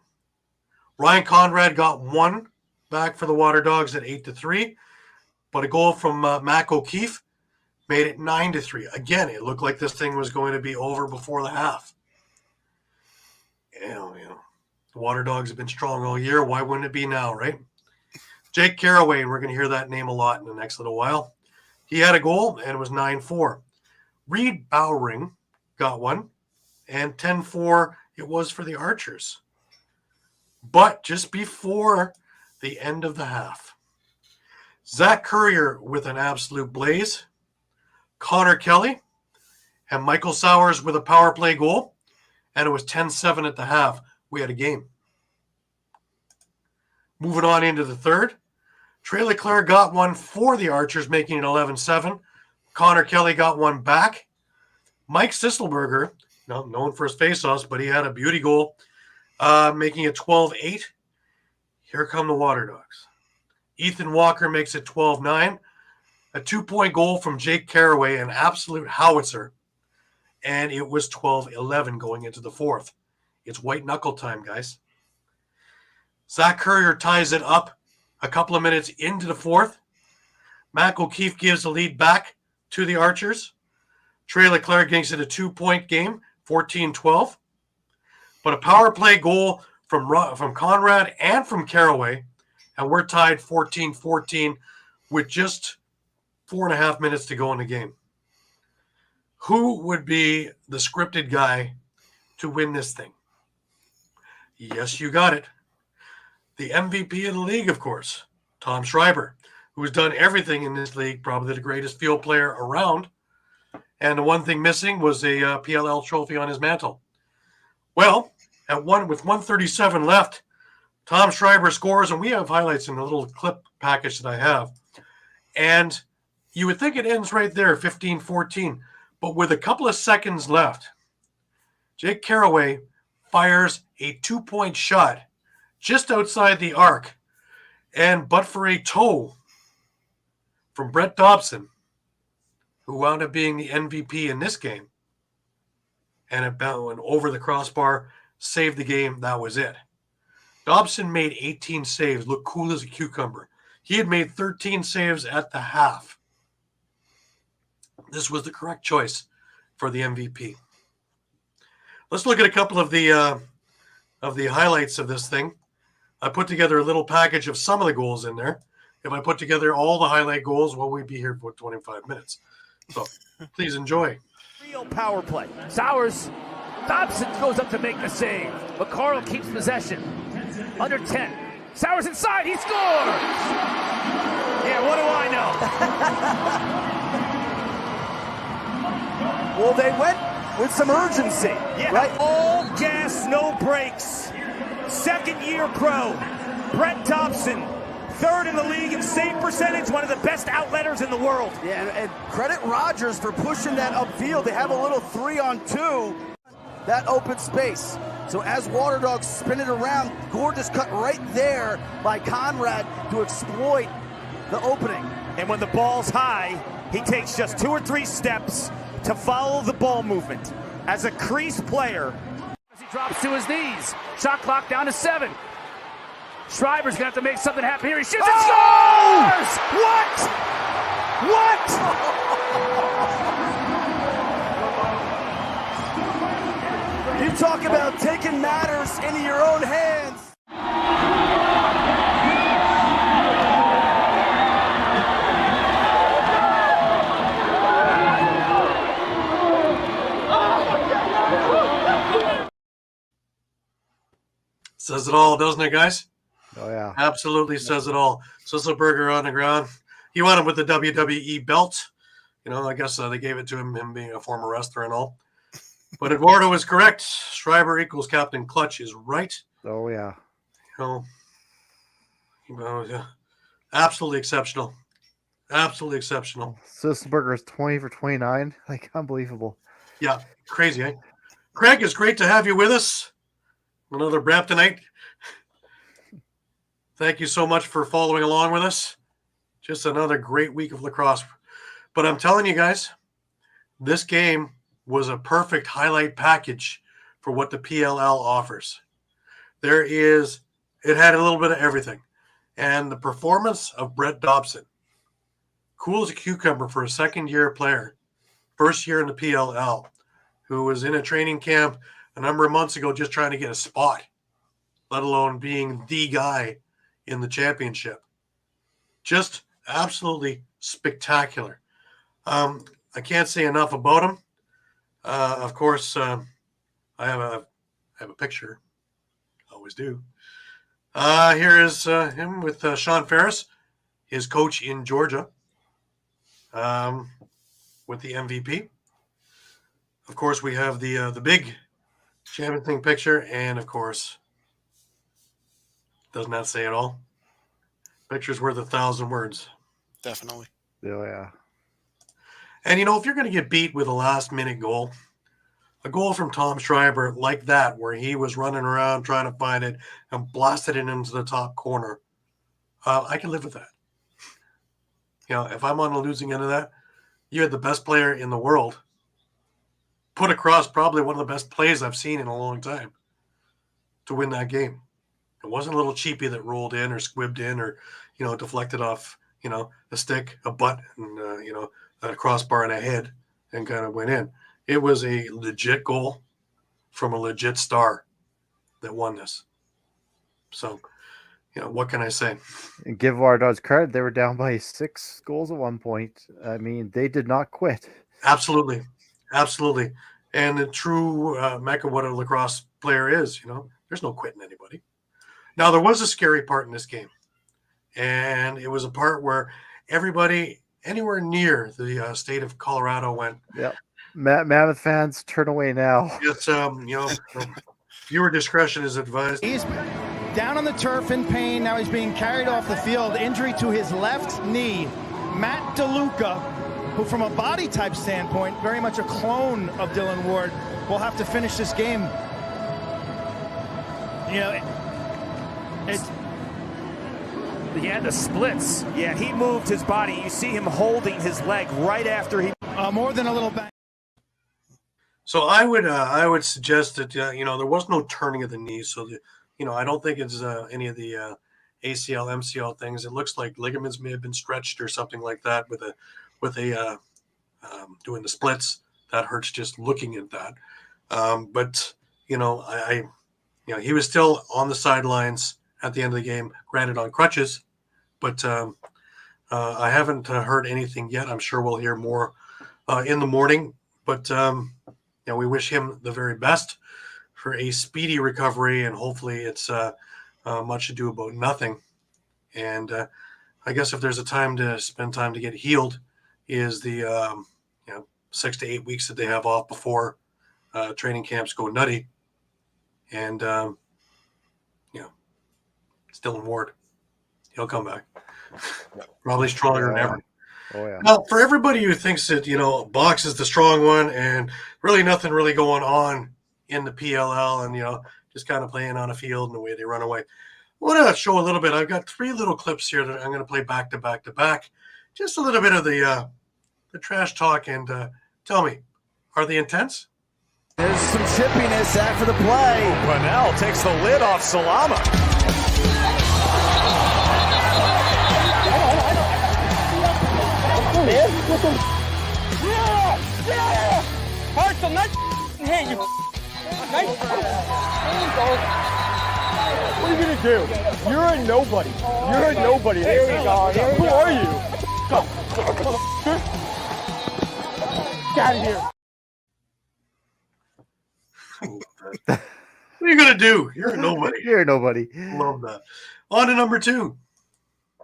Ryan Conrad got one back for the Water Dogs at 8-3, but a goal from Mac O'Keefe made it 9-3. Again, it looked like this thing was going to be over before the half. The Water Dogs have been strong all year. Why wouldn't it be now, right? Jake Carraway, and we're going to hear that name a lot in the next little while. He had a goal, and it was 9-4. Reed Bowring got one, and 10-4 it was for the Archers. But just before the end of the half, Zach Currier with an absolute blaze, Connor Kelly, and Michael Sowers with a power play goal, and it was 10-7 at the half. We had a game. Moving on into the third, Trey Leclerc got one for the Archers, making it 11-7. Connor Kelly got one back. Mike Sisselberger, known for his faceoffs, but he had a beauty goal, making it 12-8. Here come the Water Dogs. Ethan Walker makes it 12-9. A 2-point goal from Jake Carraway, an absolute howitzer. And it was 12-11 going into the fourth. It's white knuckle time, guys. Zach Currier ties it up a couple of minutes into the fourth. Mac O'Keefe gives the lead back to the Archers. Trey Leclerc gets it a 2-point game, 14-12. But a power play goal from Conrad and from Carraway, and we're tied 14-14 with just 4.5 minutes to go in the game. Who would be the scripted guy to win this thing? Yes, you got it. The MVP of the league, of course, Tom Schreiber, who's done everything in this league, probably the greatest field player around. And the one thing missing was a PLL trophy on his mantle. Well, with 1:37 left, Tom Schreiber scores, and we have highlights in the little clip package that I have. And you would think it ends right there, 15-14. But with a couple of seconds left, Jake Carraway fires a 2-point shot just outside the arc. And but for a toe from Brett Dobson, who wound up being the MVP in this game, and it went over the crossbar, saved the game, that was it. Dobson made 18 saves, looked cool as a cucumber. He had made 13 saves at the half. This was the correct choice for the MVP. Let's look at a couple of the highlights of this thing. I put together a little package of some of the goals in there. If I put together all the highlight goals, well, we'd be here for 25 minutes. So please enjoy. Real power play. Sowers. Dobson goes up to make the save, but Carl keeps possession. Under 10. Sowers inside. He scores! Yeah, what do I know? Well, they went with some urgency. Yeah, right? all gas, no brakes. Second-year pro, Brett Dobson. Third in the league in save percentage, one of the best outletters in the world. Yeah, and credit Rogers for pushing that upfield. They have a little 3-on-2, that open space. So as Water Dogs spin it around, Gord is cut right there by Conrad to exploit the opening. And when the ball's high, he takes just 2 or 3 steps to follow the ball movement. As a crease player, as he drops to his knees, shot clock down to 7. Schreiber's gonna have to make something happen here. He shoots and scores! What? What? You talk about taking matters into your own hands. says it all, doesn't it, guys? Oh yeah, Absolutely says it all. Sisselberger on the ground. He won it with the WWE belt. I guess they gave it to him being a former wrestler and all. But Eduardo is correct. Schreiber equals Captain Clutch is right. oh yeah. Yeah. Absolutely exceptional. Absolutely exceptional. Sisselberger is 20 for 29. Like, unbelievable. Yeah, crazy, eh? Craig, it's great to have you with us. Another Bramptonite. Thank you so much for following along with us. Just another great week of lacrosse. But I'm telling you guys, this game was a perfect highlight package for what the PLL offers. It had a little bit of everything. And the performance of Brett Dobson, cool as a cucumber for a second-year player, first year in the PLL, who was in a training camp a number of months ago just trying to get a spot, let alone being the guy in the championship. Just absolutely spectacular. I can't say enough about him. Of course, I have a picture. Always do. Here is him with Sean Ferris, his coach in Georgia, with the MVP. Of course, we have the big champion thing picture, and of course, doesn't that say it all? Picture's worth 1,000 words. Definitely. Oh yeah. And if you're going to get beat with a last-minute goal, a goal from Tom Schreiber like that, where he was running around trying to find it and blasted it into the top corner, I can live with that. If I'm on the losing end of that, you had the best player in the world put across probably one of the best plays I've seen in a long time to win that game. It wasn't a little cheapie that rolled in or squibbed in or, deflected off, a stick, a butt, and, a crossbar and a head and kind of went in. It was a legit goal from a legit star that won this. So, what can I say? And give Vardo's credit, they were down by 6 goals at one point. I mean, they did not quit. Absolutely. Absolutely. And the true mecca what a lacrosse player is, there's no quitting anybody. Now, there was a scary part in this game. And it was a part where everybody anywhere near the state of Colorado went. Yeah. Mammoth fans, turn away now. It's, viewer discretion is advised. He's down on the turf in pain. Now he's being carried off the field. Injury to his left knee. Matt DeLuca, who from a body type standpoint, very much a clone of Dylan Ward, will have to finish this game. He had the splits. Yeah, he moved his body. You see him holding his leg right after he... more than a little bang. So I would suggest that, there was no turning of the knees. So, I don't think it's any of the ACL, MCL things. It looks like ligaments may have been stretched or something like that with doing the splits. That hurts just looking at that. But he was still on the sidelines at the end of the game, granted on crutches, but I haven't heard anything yet. I'm sure we'll hear more in the morning, but we wish him the very best for a speedy recovery, and hopefully it's much ado about nothing. And I guess if there's a time to spend time to get healed is the 6 to 8 weeks that they have off before training camps go nutty. And it's Dylan Ward. He'll come back. Probably stronger than ever. Oh yeah. Now, for everybody who thinks that, box is the strong one and really nothing really going on in the PLL and, just kind of playing on a field and the way they run away, I want to show a little bit. I've got 3 little clips here that I'm going to play back to back to back. Just a little bit of the trash talk, and tell me, are they intense? There's some chippiness after the play. Bunnell takes the lid off Salama. Hearts, I'm not hitting you. Nice. What are you gonna do? You're a nobody. You're a nobody. There we go. Who are you? Come. Get out of here. What are you gonna do? You're a nobody. You're a nobody. Love that. On to number 2.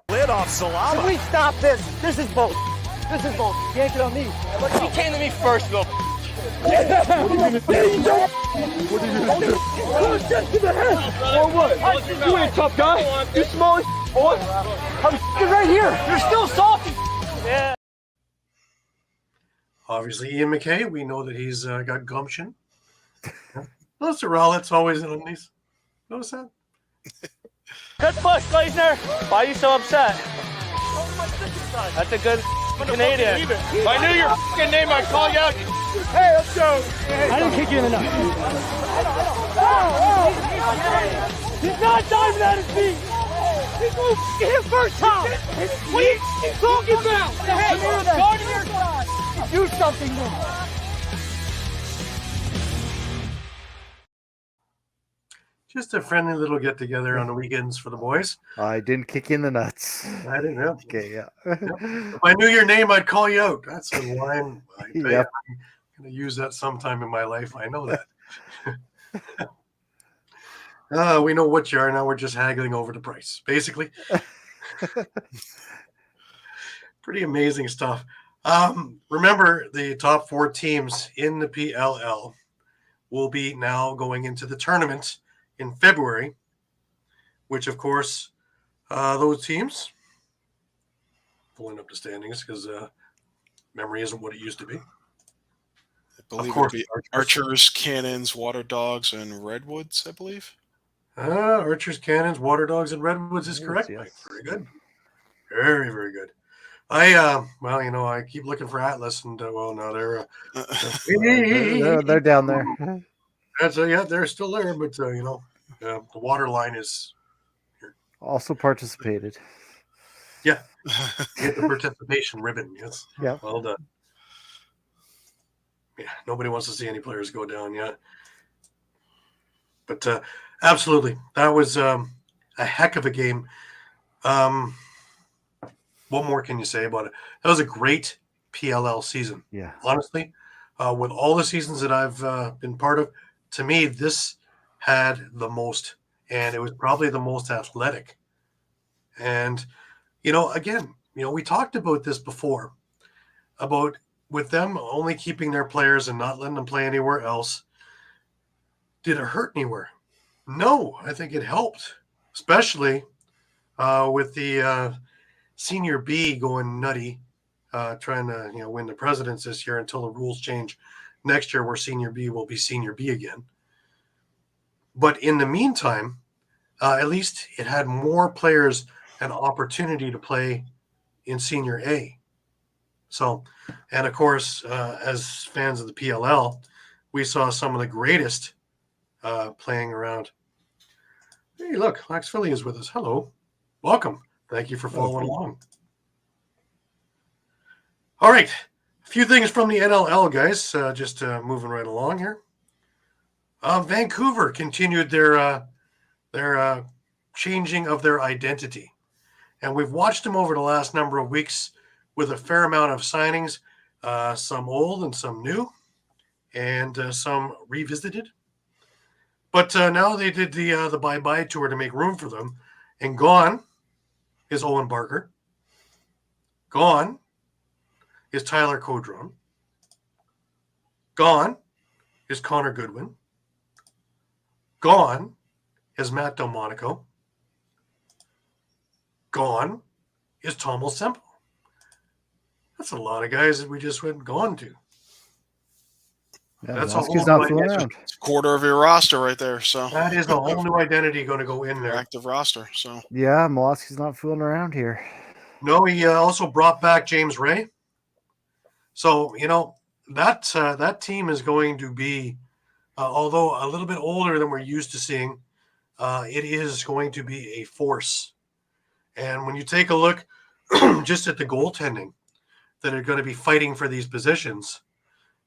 Lid off Salama. Can we stop this? This is bull. This is bull. You can't get on me. Look, he came to me first, though. What are you gonna do? What are you gonna do? Just to the head. Or what? You ain't a tough guy. You small as boy. I'm right here. You're still salty. Yeah. Obviously, Ian McKay. We know that he's got gumption. Notice the Rowlett's always in these. Notice that? Good push, Glazer. Why are you so upset? That's a good Canadian. If I knew your fucking name, I'd call you out. Hey, let's go. I didn't kick you in the nuts. He's not diving at his feet. He's going to get him first time. What are you talking about? Hey, go to your side. Do something then. Just a friendly little get together on the weekends for the boys. I didn't kick you in the nuts. I didn't know. Okay, yeah. If I knew your name, I'd call you out. That's a line. Yep. I'm going to use that sometime in my life. I know that. We know what you are. Now we're just haggling over the price, basically. Pretty amazing stuff. Remember, the top 4 teams in the PLL will be now going into the tournament in February, which, of course, those teams, pulling up the standings because memory isn't what it used to be. I believe it would be Archers, Cannons, Water Dogs, and Redwoods, I believe. Archers, Cannons, Water Dogs, and Redwoods is correct. Yes. Mike. Very good. Very, very good. I keep looking for Atlas, and now They're down there. they're still there, but the water line is here. Also participated. Yeah, get the participation ribbon. Yes, yeah, well done. Yeah, nobody wants to see any players go down yet, but absolutely, that was a heck of a game. What more can you say about it? That was a great PLL season. Yeah, honestly, with all the seasons that I've been part of, to me, this had the most, and it was probably the most athletic. And, again, we talked about this before, about with them only keeping their players and not letting them play anywhere else. Did it hurt anywhere? No, I think it helped, especially with the Senior B going nutty, trying to win the presidents this year until the rules change next year, where Senior B will be Senior B again. But in the meantime, at least it had more players an opportunity to play in Senior A. So, and of course, as fans of the PLL, we saw some of the greatest playing around. Hey, look, Lax Philly is with us. Hello. Welcome. Thank you for following along. All right. A few things from the NLL, guys. Just moving right along here. Vancouver continued their changing of their identity. And we've watched them over the last number of weeks with a fair amount of signings, some old and some new, and some revisited. But now they did the bye-bye tour to make room for them. And gone is Owen Barker. Gone is Tyler Codron. Gone is Connor Goodwin. Gone is Matt Delmonico. Gone is Tom Semple. That's a lot of guys that we just went gone to. Yeah, that's a whole not fooling around. It's a quarter of your roster right there. So that is a whole new identity going to go in there. Active roster. So yeah, Molosky's not fooling around here. No, he also brought back James Ray. So that team is going to be, although a little bit older than we're used to seeing, it is going to be a force. And when you take a look just at the goaltending that are going to be fighting for these positions,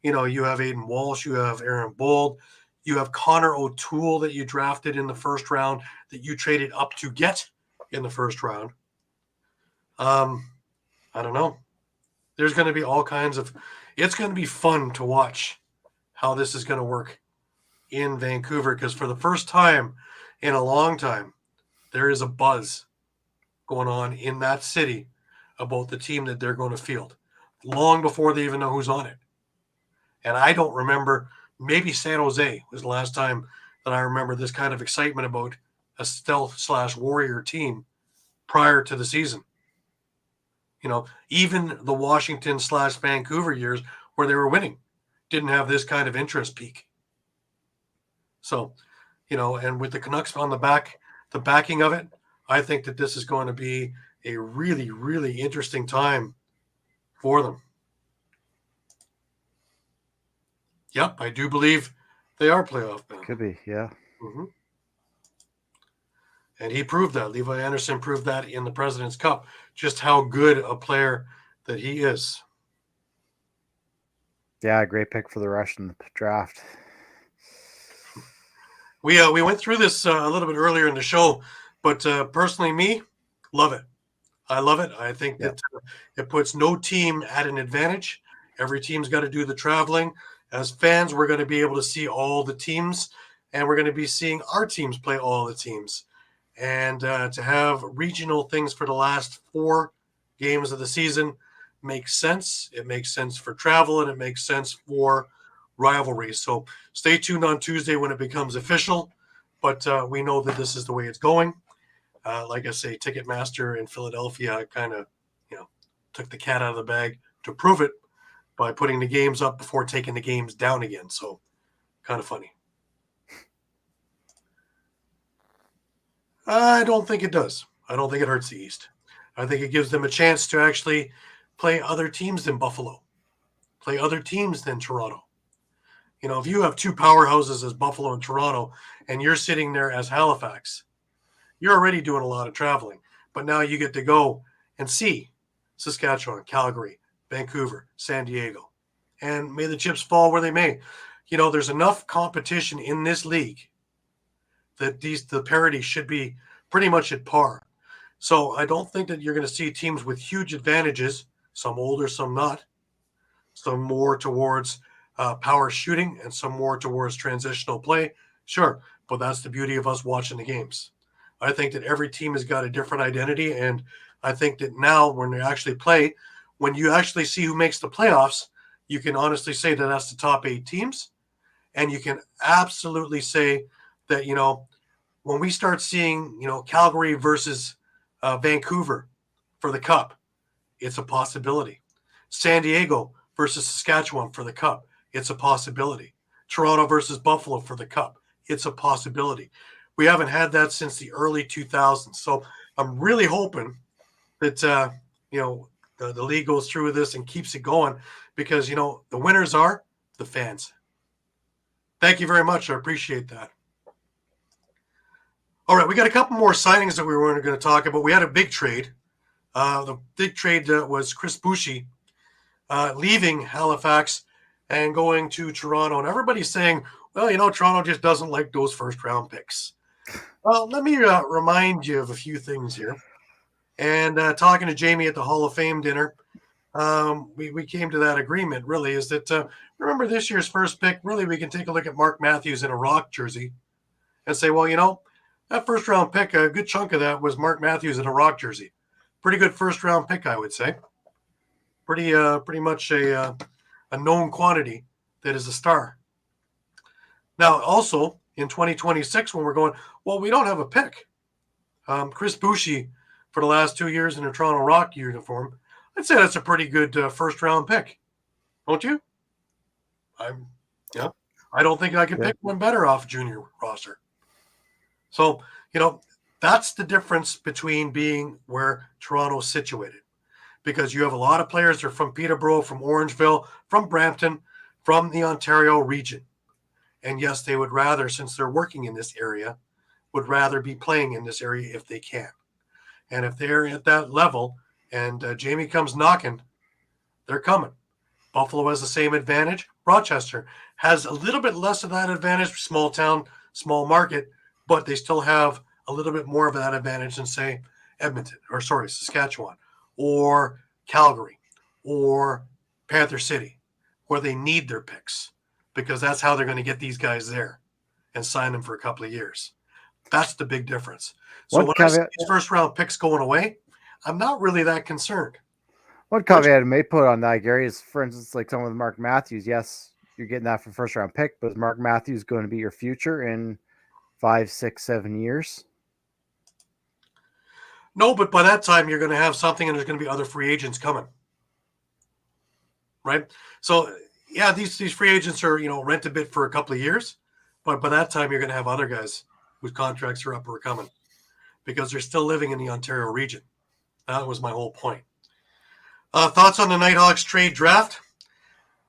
you have Aiden Walsh, you have Aaron Bold, you have Connor O'Toole that you drafted in the first round that you traded up to get in the first round. I don't know. There's going to be all kinds of – it's going to be fun to watch how this is going to work in Vancouver, because for the first time in a long time, there is a buzz going on in that city about the team that they're going to field, long before they even know who's on it. And I don't remember, maybe San Jose was the last time that I remember this kind of excitement about a stealth/warrior team prior to the season. Even the Washington/Vancouver years where they were winning didn't have this kind of interest peak. So, and with the Canucks on the backing of it, I think that this is going to be a really, really interesting time for them. Yep, I do believe they are playoff bound. Could be, yeah. Mm-hmm. And he proved that. Levi Anderson proved that in the President's Cup, just how good a player that he is. Yeah, great pick for the Russian draft. We went through this a little bit earlier in the show, but personally, me, love it. I love it. I think that it puts no team at an advantage. Every team's got to do the traveling. As fans, we're going to be able to see all the teams, and we're going to be seeing our teams play all the teams. And to have regional things for the last 4 games of the season makes sense. It makes sense for travel, and it makes sense for rivalries. So stay tuned on Tuesday when it becomes official. But we know that this is the way it's going. Like I say, Ticketmaster in Philadelphia kind of, took the cat out of the bag to prove it by putting the games up before taking the games down again. So kind of funny. I don't think it does. I don't think it hurts the East. I think it gives them a chance to actually play other teams than Buffalo, play other teams than Toronto. If you have 2 powerhouses as Buffalo and Toronto, and you're sitting there as Halifax, you're already doing a lot of traveling. But now you get to go and see Saskatchewan, Calgary, Vancouver, San Diego. And may the chips fall where they may. There's enough competition in this league that the parity should be pretty much at par. So I don't think that you're going to see teams with huge advantages, some older, some not, some more towards power shooting and some more towards transitional play. Sure, but that's the beauty of us watching the games. I think that every team has got a different identity, and I think that now when they actually play, when you actually see who makes the playoffs, you can honestly say that that's the top 8 teams, and you can absolutely say that, when we start seeing, Calgary versus Vancouver for the Cup, it's a possibility. San Diego versus Saskatchewan for the Cup, it's a possibility. Toronto versus Buffalo for the Cup, it's a possibility. We haven't had that since the early 2000s. So I'm really hoping that, the league goes through with this and keeps it going because, the winners are the fans. Thank you very much. I appreciate that. All right, we got a couple more signings that we were going to talk about. We had a big trade. The big trade was Chris Boucher leaving Halifax and going to Toronto. And everybody's saying, well, Toronto just doesn't like those first-round picks. Well, let me remind you of a few things here. And talking to Jamie at the Hall of Fame dinner, we came to that agreement, really, is that remember this year's first pick, really we can take a look at Mark Matthews in a Rock jersey and say, well, that first-round pick, a good chunk of that was Mark Matthews in a Rock jersey. Pretty good first-round pick, I would say. Pretty much a known quantity that is a star. Now, also, in 2026, when we're going, well, we don't have a pick. Chris Boucher, for the last 2 years in a Toronto Rock uniform, I'd say that's a pretty good first-round pick. Don't you? I don't think I can pick one better off junior roster. So, that's the difference between being where Toronto's situated. Because you have a lot of players that are from Peterborough, from Orangeville, from Brampton, from the Ontario region. And yes, they would rather, since they're working in this area, would rather be playing in this area if they can. And if they're at that level and Jamie comes knocking, they're coming. Buffalo has the same advantage. Rochester has a little bit less of that advantage, small town, small market, but they still have a little bit more of that advantage than, say, Saskatchewan or Calgary or Panther City, where they need their picks because that's how they're going to get these guys there. and sign them for a couple of years. That's the big difference. So One when I see caveat, these first round picks going away, I'm not really that concerned. one caveat I may put on that, Gary, is, for instance, like someone with Mark Matthews. Yes, you're getting that for first round pick, but is Mark Matthews going to be your future in 5, 6, 7 years? No, but by that time you're going to have something, and there's going to be other free agents coming, right? So yeah, these free agents are rent a bit for a couple of years, but by that time you're going to have other guys whose contracts are up or coming because they're still living in the Ontario region. That was my whole point. Thoughts on the Nighthawks trade draft?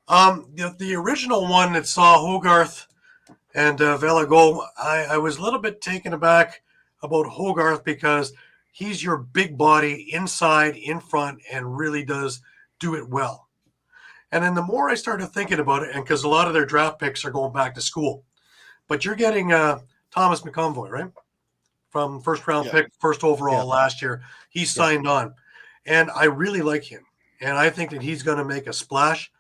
The original one that saw Hogarth and Vela go, I was a little bit taken aback about Hogarth because he's your big body inside, in front, and really does do it well. And then the more I started thinking about it, and because a lot of their draft picks are going back to school, but you're getting Thomas McConvoy, right? From first round pick, first overall last year. He signed on. And I really like him. And I think that he's going to make a splash,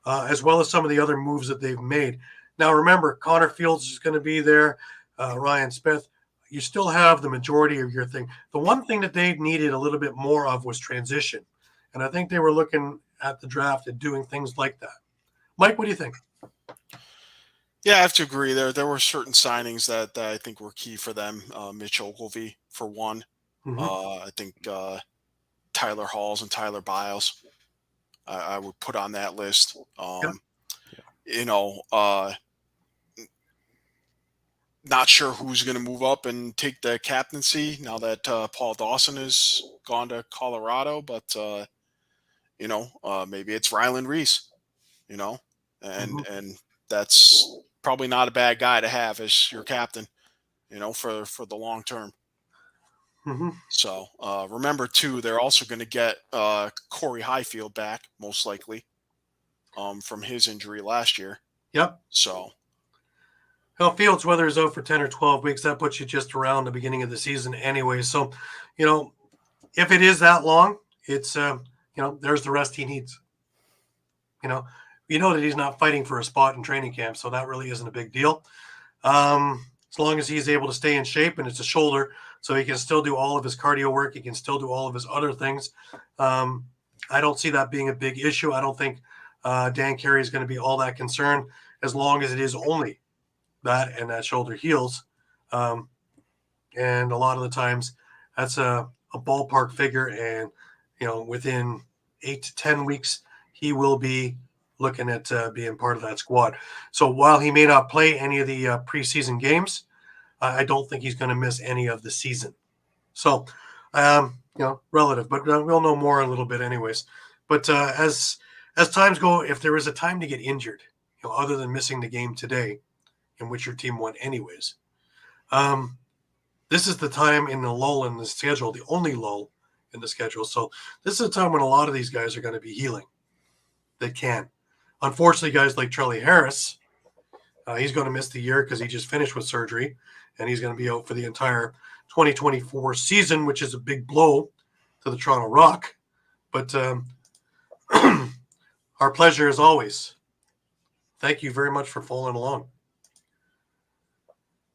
as well as some of the other moves that they've made. Now, remember, Connor Fields is going to be there, Ryan Smith. You still have the majority of your thing. The one thing that they needed a little bit more of was transition. And I think they were looking at the draft and doing things like that. Mike, what do you think? Yeah, I have to agree. There were certain signings that I think were key for them. Mitch Ogilvie, for one. Mm-hmm. I think Tyler Halls and Tyler Biles I would put on that list. Not sure who's going to move up and take the captaincy now that Paul Dawson has gone to Colorado, but maybe it's Ryland Reese, and that's probably not a bad guy to have as your captain, for the long term. Mm-hmm. So remember too, they're also going to get Corey Highfield back, most likely, from his injury last year. Yep. So. Well, Fields, whether it's out for 10 or 12 weeks, that puts you just around the beginning of the season anyway. So, if it is that long, it's, there's the rest he needs. That he's not fighting for a spot in training camp, so that really isn't a big deal. As long as he's able to stay in shape, and it's a shoulder, so he can still do all of his cardio work. He can still do all of his other things. I don't see that being a big issue. I don't think Dan Carey is going to be all that concerned as long as it is only that and that shoulder heals. And a lot of the times that's a ballpark figure. And, within 8 to 10 weeks, he will be looking at being part of that squad. So while he may not play any of the preseason games, I don't think he's going to miss any of the season. So, relative, but we'll know more in a little bit anyways. But as times go, if there is a time to get injured, other than missing the game today, in which your team won anyways, this is the time in the lull in the schedule, the only lull in the schedule. So this is a time when a lot of these guys are going to be healing. They can. Unfortunately, guys like Charlie Harris, he's going to miss the year because he just finished with surgery, and he's going to be out for the entire 2024 season, which is a big blow to the Toronto Rock. But our pleasure as always. Thank you very much for following along.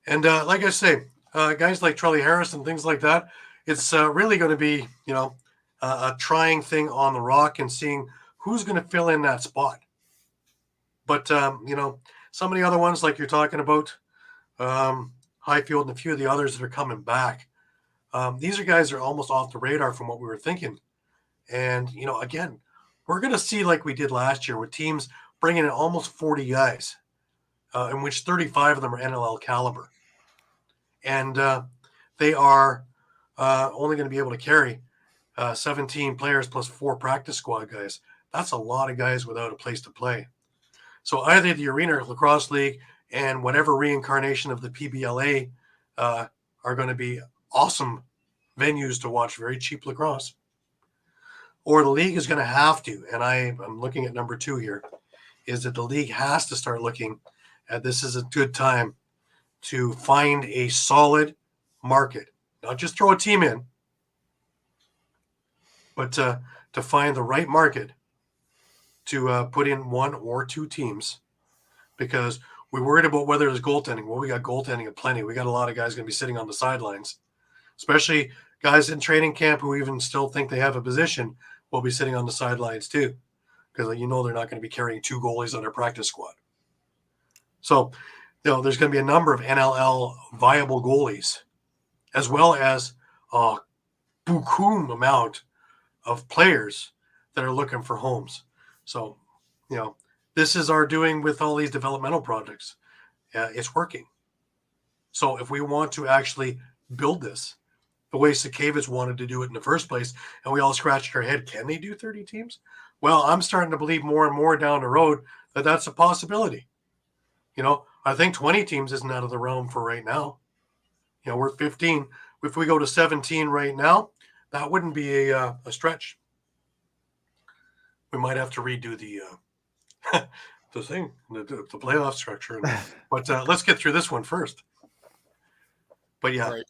And like I say, guys like Charlie Harris and things like that, it's really going to be, a trying thing on the Rock and seeing who's going to fill in that spot. But, some of the other ones like you're talking about, Highfield and a few of the others that are coming back, these are guys that are almost off the radar from what we were thinking. And, again, we're going to see like we did last year with teams bringing in almost 40 guys, in which 35 of them are NLL caliber. And they are only going to be able to carry 17 players plus 4 practice squad guys. That's a lot of guys without a place to play. So either the Arena Lacrosse League and whatever reincarnation of the PBLA are going to be awesome venues to watch very cheap lacrosse, or the league is going to have to, and I'm looking at number 2 here, is that the league has to start looking at this is a good time to find a solid market, not just throw a team in, but to find the right market to put in 1 or 2 teams, because We worried about whether there's goaltending. Well, we got goaltending aplenty. We got a lot of guys going to be sitting on the sidelines, especially guys in training camp who even still think they have a position will be sitting on the sidelines too, because they're not going to be carrying 2 goalies on their practice squad. So, there's going to be a number of NLL viable goalies, as well as a buku amount of players that are looking for homes. So, this is our doing with all these developmental projects. It's working. So if we want to actually build this the way Sakavich wanted to do it in the first place, and we all scratched our head, can they do 30 teams? Well, I'm starting to believe more and more down the road that that's a possibility. I think 20 teams isn't out of the realm for right now. We're 15. If we go to 17 right now, that wouldn't be a stretch. We might have to redo the the thing, the playoff structure. But let's get through this one first. But yeah, right.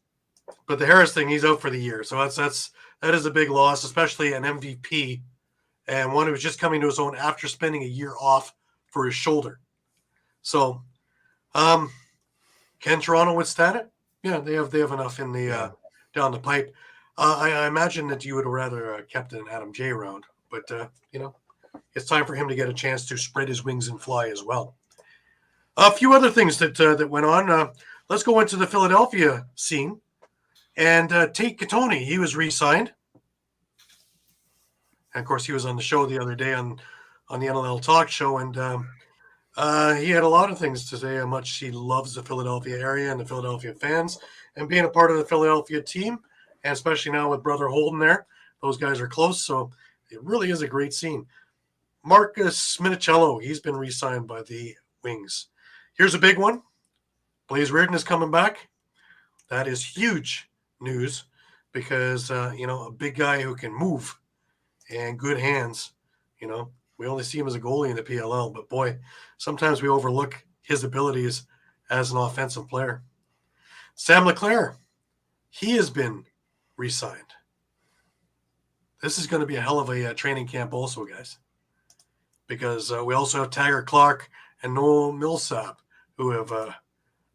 But the Harris thing, he's out for the year. So that is a big loss, especially an MVP and one who was just coming to his own after spending a year off for his shoulder. So can Toronto withstand it? Yeah, they have enough in the down the pipe. I imagine that you would have rather kept an Adam J around, but it's time for him to get a chance to spread his wings and fly as well. A few other things that went on. Let's go into the Philadelphia scene. And Tate Katoni, he was re-signed. And, of course, he was on the show the other day on the NLL Talk Show. And he had a lot of things to say, how much he loves the Philadelphia area and the Philadelphia fans. And being a part of the Philadelphia team, and especially now with Brother Holden there, those guys are close. So it really is a great scene. Marcus Minicello, he's been re-signed by the Wings. Here's a big one. Blaze Reardon is coming back. That is huge news because, a big guy who can move and good hands, we only see him as a goalie in the PLL, but boy, sometimes we overlook his abilities as an offensive player. Sam LeClaire, he has been re-signed. This is going to be a hell of a training camp also, guys, because we also have Taggart Clark and Noel Millsap who have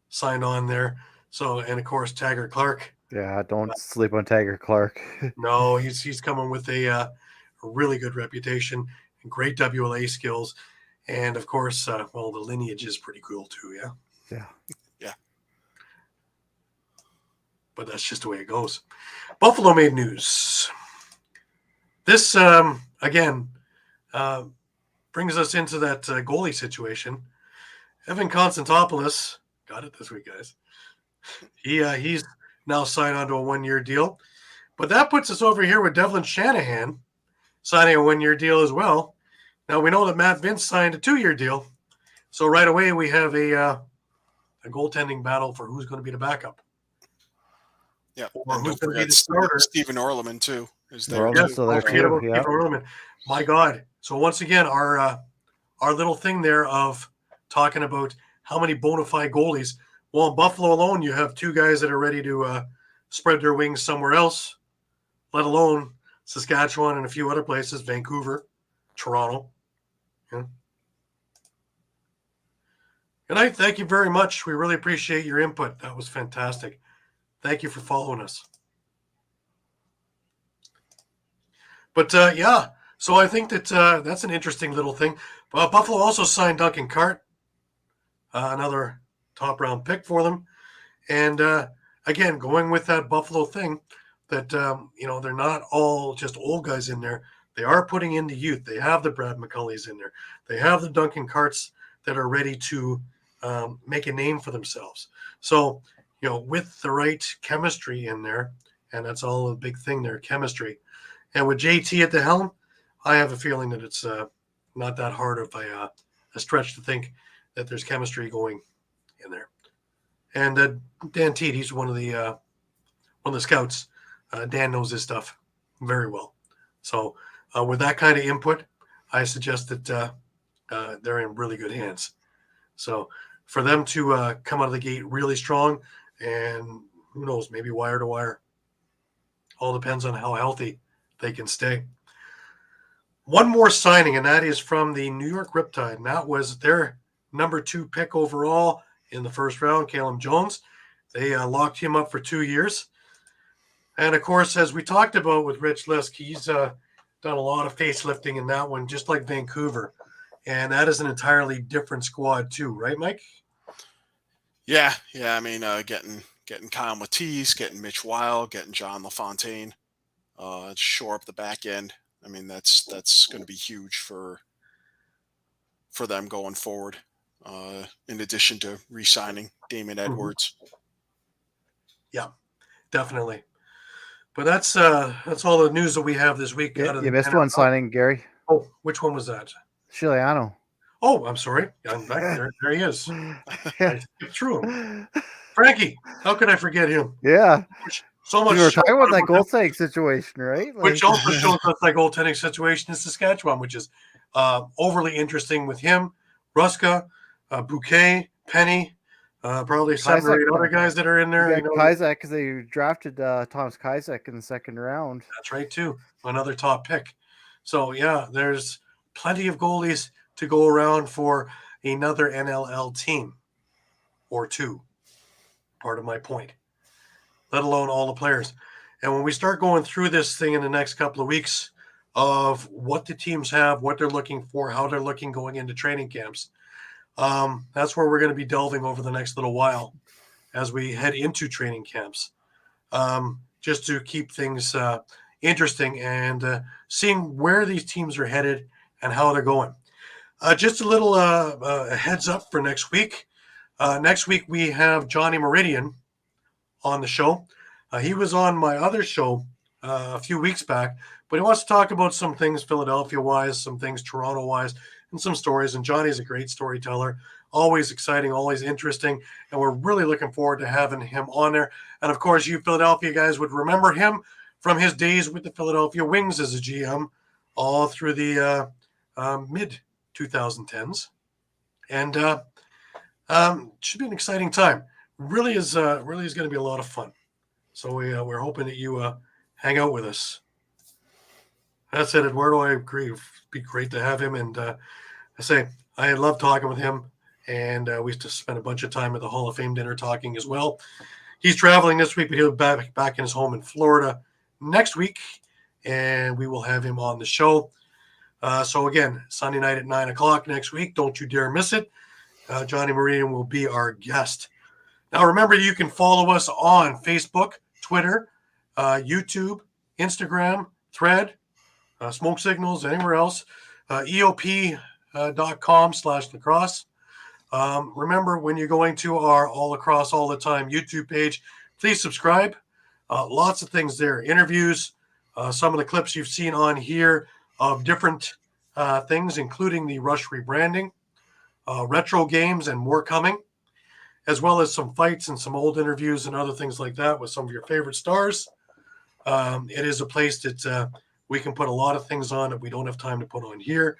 signed on there. So, and of course, Taggart Clark. Yeah, don't sleep on Taggart Clark. No, he's coming with a really good reputation and great WLA skills. And of course, the lineage is pretty cool too. Yeah. Yeah. Yeah. But that's just the way it goes. Buffalo made news. This, again, brings us into that goalie situation. Evan Konstantopoulos, got it this week, guys. He's now signed onto a 1-year deal. But that puts us over here with Devlin Shanahan signing a 1-year deal as well. Now, we know that Matt Vince signed a 2-year deal. So right away, we have a goaltending battle for who's going to be the backup. Yeah. Or who's going to be the starter. Stephen Orleman, too, is there. Orleman's still there, forget about too. Stephen Orleman. My God. So once again, our little thing there of talking about how many bona fide goalies. Well, in Buffalo alone, you have 2 guys that are ready to spread their wings somewhere else, let alone Saskatchewan and a few other places, Vancouver, Toronto. Yeah. Good night. Thank you very much. We really appreciate your input. That was fantastic. Thank you for following us. But, so I think that that's an interesting little thing. Buffalo also signed Duncan Cart, another top-round pick for them. And, again, going with that Buffalo thing that, they're not all just old guys in there. They are putting in the youth. They have the Brad McCulleys in there. They have the Duncan Carts that are ready to make a name for themselves. So, with the right chemistry in there, and that's all a big thing there, chemistry. And with JT at the helm, I have a feeling that it's not that hard of a stretch to think that there's chemistry going in there. And Dan Teed, he's one of the scouts. Dan knows his stuff very well. So with that kind of input, I suggest that they're in really good hands. So for them to come out of the gate really strong, and who knows, maybe wire to wire. All depends on how healthy they can stay. One more signing, and that is from the New York Riptide, and that was their number 2 pick overall in the first round, Caleb Jones. They locked him up for 2 years. And, of course, as we talked about with Rich Lisk, he's done a lot of facelifting in that one, just like Vancouver. And that is an entirely different squad too, right, Mike? Yeah. I mean, getting Kyle Matisse, getting Mitch Wild, getting John LaFontaine, shore up the back end. I mean, that's going to be huge for them going forward. In addition to re-signing Damon Edwards. Yeah, definitely. But that's all the news that we have this week. Yeah, you missed one signing, Gary. Oh, which one was that? Chiliano. Oh, I'm sorry. I'm back there. There he is. I skipped through him. Frankie, how could I forget him? Yeah. So much. We were talking about that goaltending situation, right? Which also shows us that goaltending situation in Saskatchewan, which is overly interesting with him, Ruska, Bouquet, Penny, probably 7 or 8 other guys that are in there. Kostiuk, because they drafted Thomas Kostiuk in the second round. That's right, too. Another top pick. So, yeah, there's plenty of goalies to go around for another NLL team or 2. Part of my point. Let alone all the players. And when we start going through this thing in the next couple of weeks of what the teams have, what they're looking for, how they're looking going into training camps, that's where we're going to be delving over the next little while as we head into training camps, just to keep things interesting and seeing where these teams are headed and how they're going. Just a little heads up for next week. Next week we have Johnny Meridian on the show. He was on my other show a few weeks back, but he wants to talk about some things Philadelphia-wise, some things Toronto-wise, and some stories. And Johnny's a great storyteller, always exciting, always interesting, and we're really looking forward to having him on there. And, of course, you Philadelphia guys would remember him from his days with the Philadelphia Wings as a GM all through the mid-2010s. And should be an exciting time. Really is going to be a lot of fun. So we're hoping that you hang out with us. That's it, Eduardo. I agree. It'd be great to have him. And I love talking with him. And we used to spend a bunch of time at the Hall of Fame dinner talking as well. He's traveling this week, but he'll be back in his home in Florida next week. And we will have him on the show. So, again, Sunday night at 9 o'clock next week. Don't you dare miss it. Johnny Meridian will be our guest. Now, remember, you can follow us on Facebook, Twitter, YouTube, Instagram, Thread, Smoke Signals, anywhere else, EOP.com/lacrosse. Remember, when you're going to our All Lacrosse All the Time YouTube page, please subscribe. Lots of things there. Interviews, some of the clips you've seen on here of different things, including the Rush rebranding, retro games, and more coming, as well as some fights and some old interviews and other things like that with some of your favorite stars. It is a place that we can put a lot of things on that we don't have time to put on here.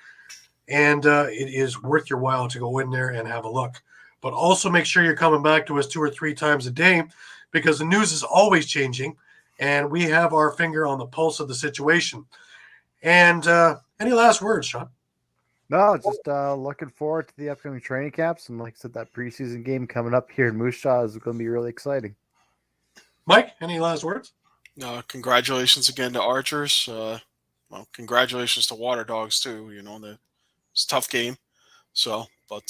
And it is worth your while to go in there and have a look. But also make sure you're coming back to us 2 or 3 times a day, because the news is always changing, and we have our finger on the pulse of the situation. And any last words, Shawn? No, just looking forward to the upcoming training camps. And like I said, that preseason game coming up here in Moose Jaw is going to be really exciting. Mike, any last words? Congratulations again to Archers. Congratulations to Water Dogs, too. It's a tough game. So, but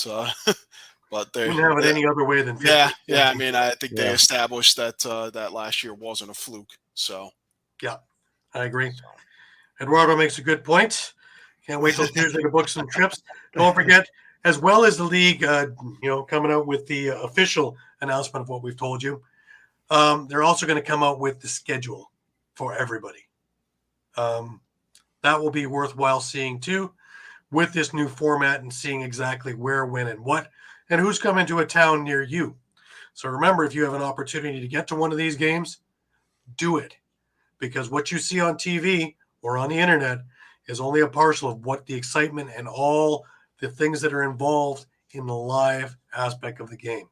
they wouldn't have it any other way than 50. Yeah. I mean, I think they established that that last year wasn't a fluke. So, yeah, I agree. Eduardo makes a good point. Can't wait till Tuesday to book some trips. Don't forget, as well as the league, coming out with the official announcement of what we've told you, they're also going to come out with the schedule for everybody. That will be worthwhile seeing too, with this new format and seeing exactly where, when, and what, and who's coming to a town near you. So remember, if you have an opportunity to get to one of these games, do it, because what you see on TV or on the internet is only a partial of what the excitement and all the things that are involved in the live aspect of the game.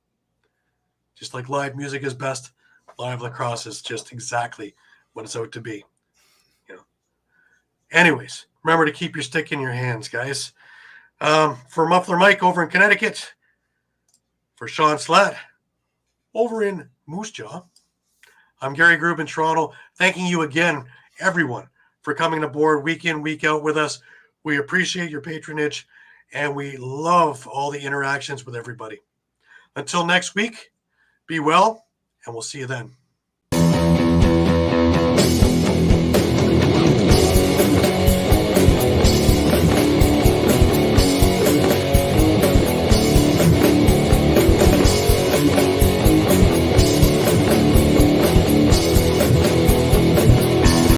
Just like live music is best, live lacrosse is just exactly what it's out to be. Anyways, remember to keep your stick in your hands, guys. For Muffler Mike over in Connecticut, For Shawn Slaght, over in Moose Jaw, I'm Gary Groob in Toronto, thanking you again, everyone, for coming aboard week in, week out with us. We appreciate your patronage, and we love all the interactions with everybody. Until next week, be well, and we'll see you then.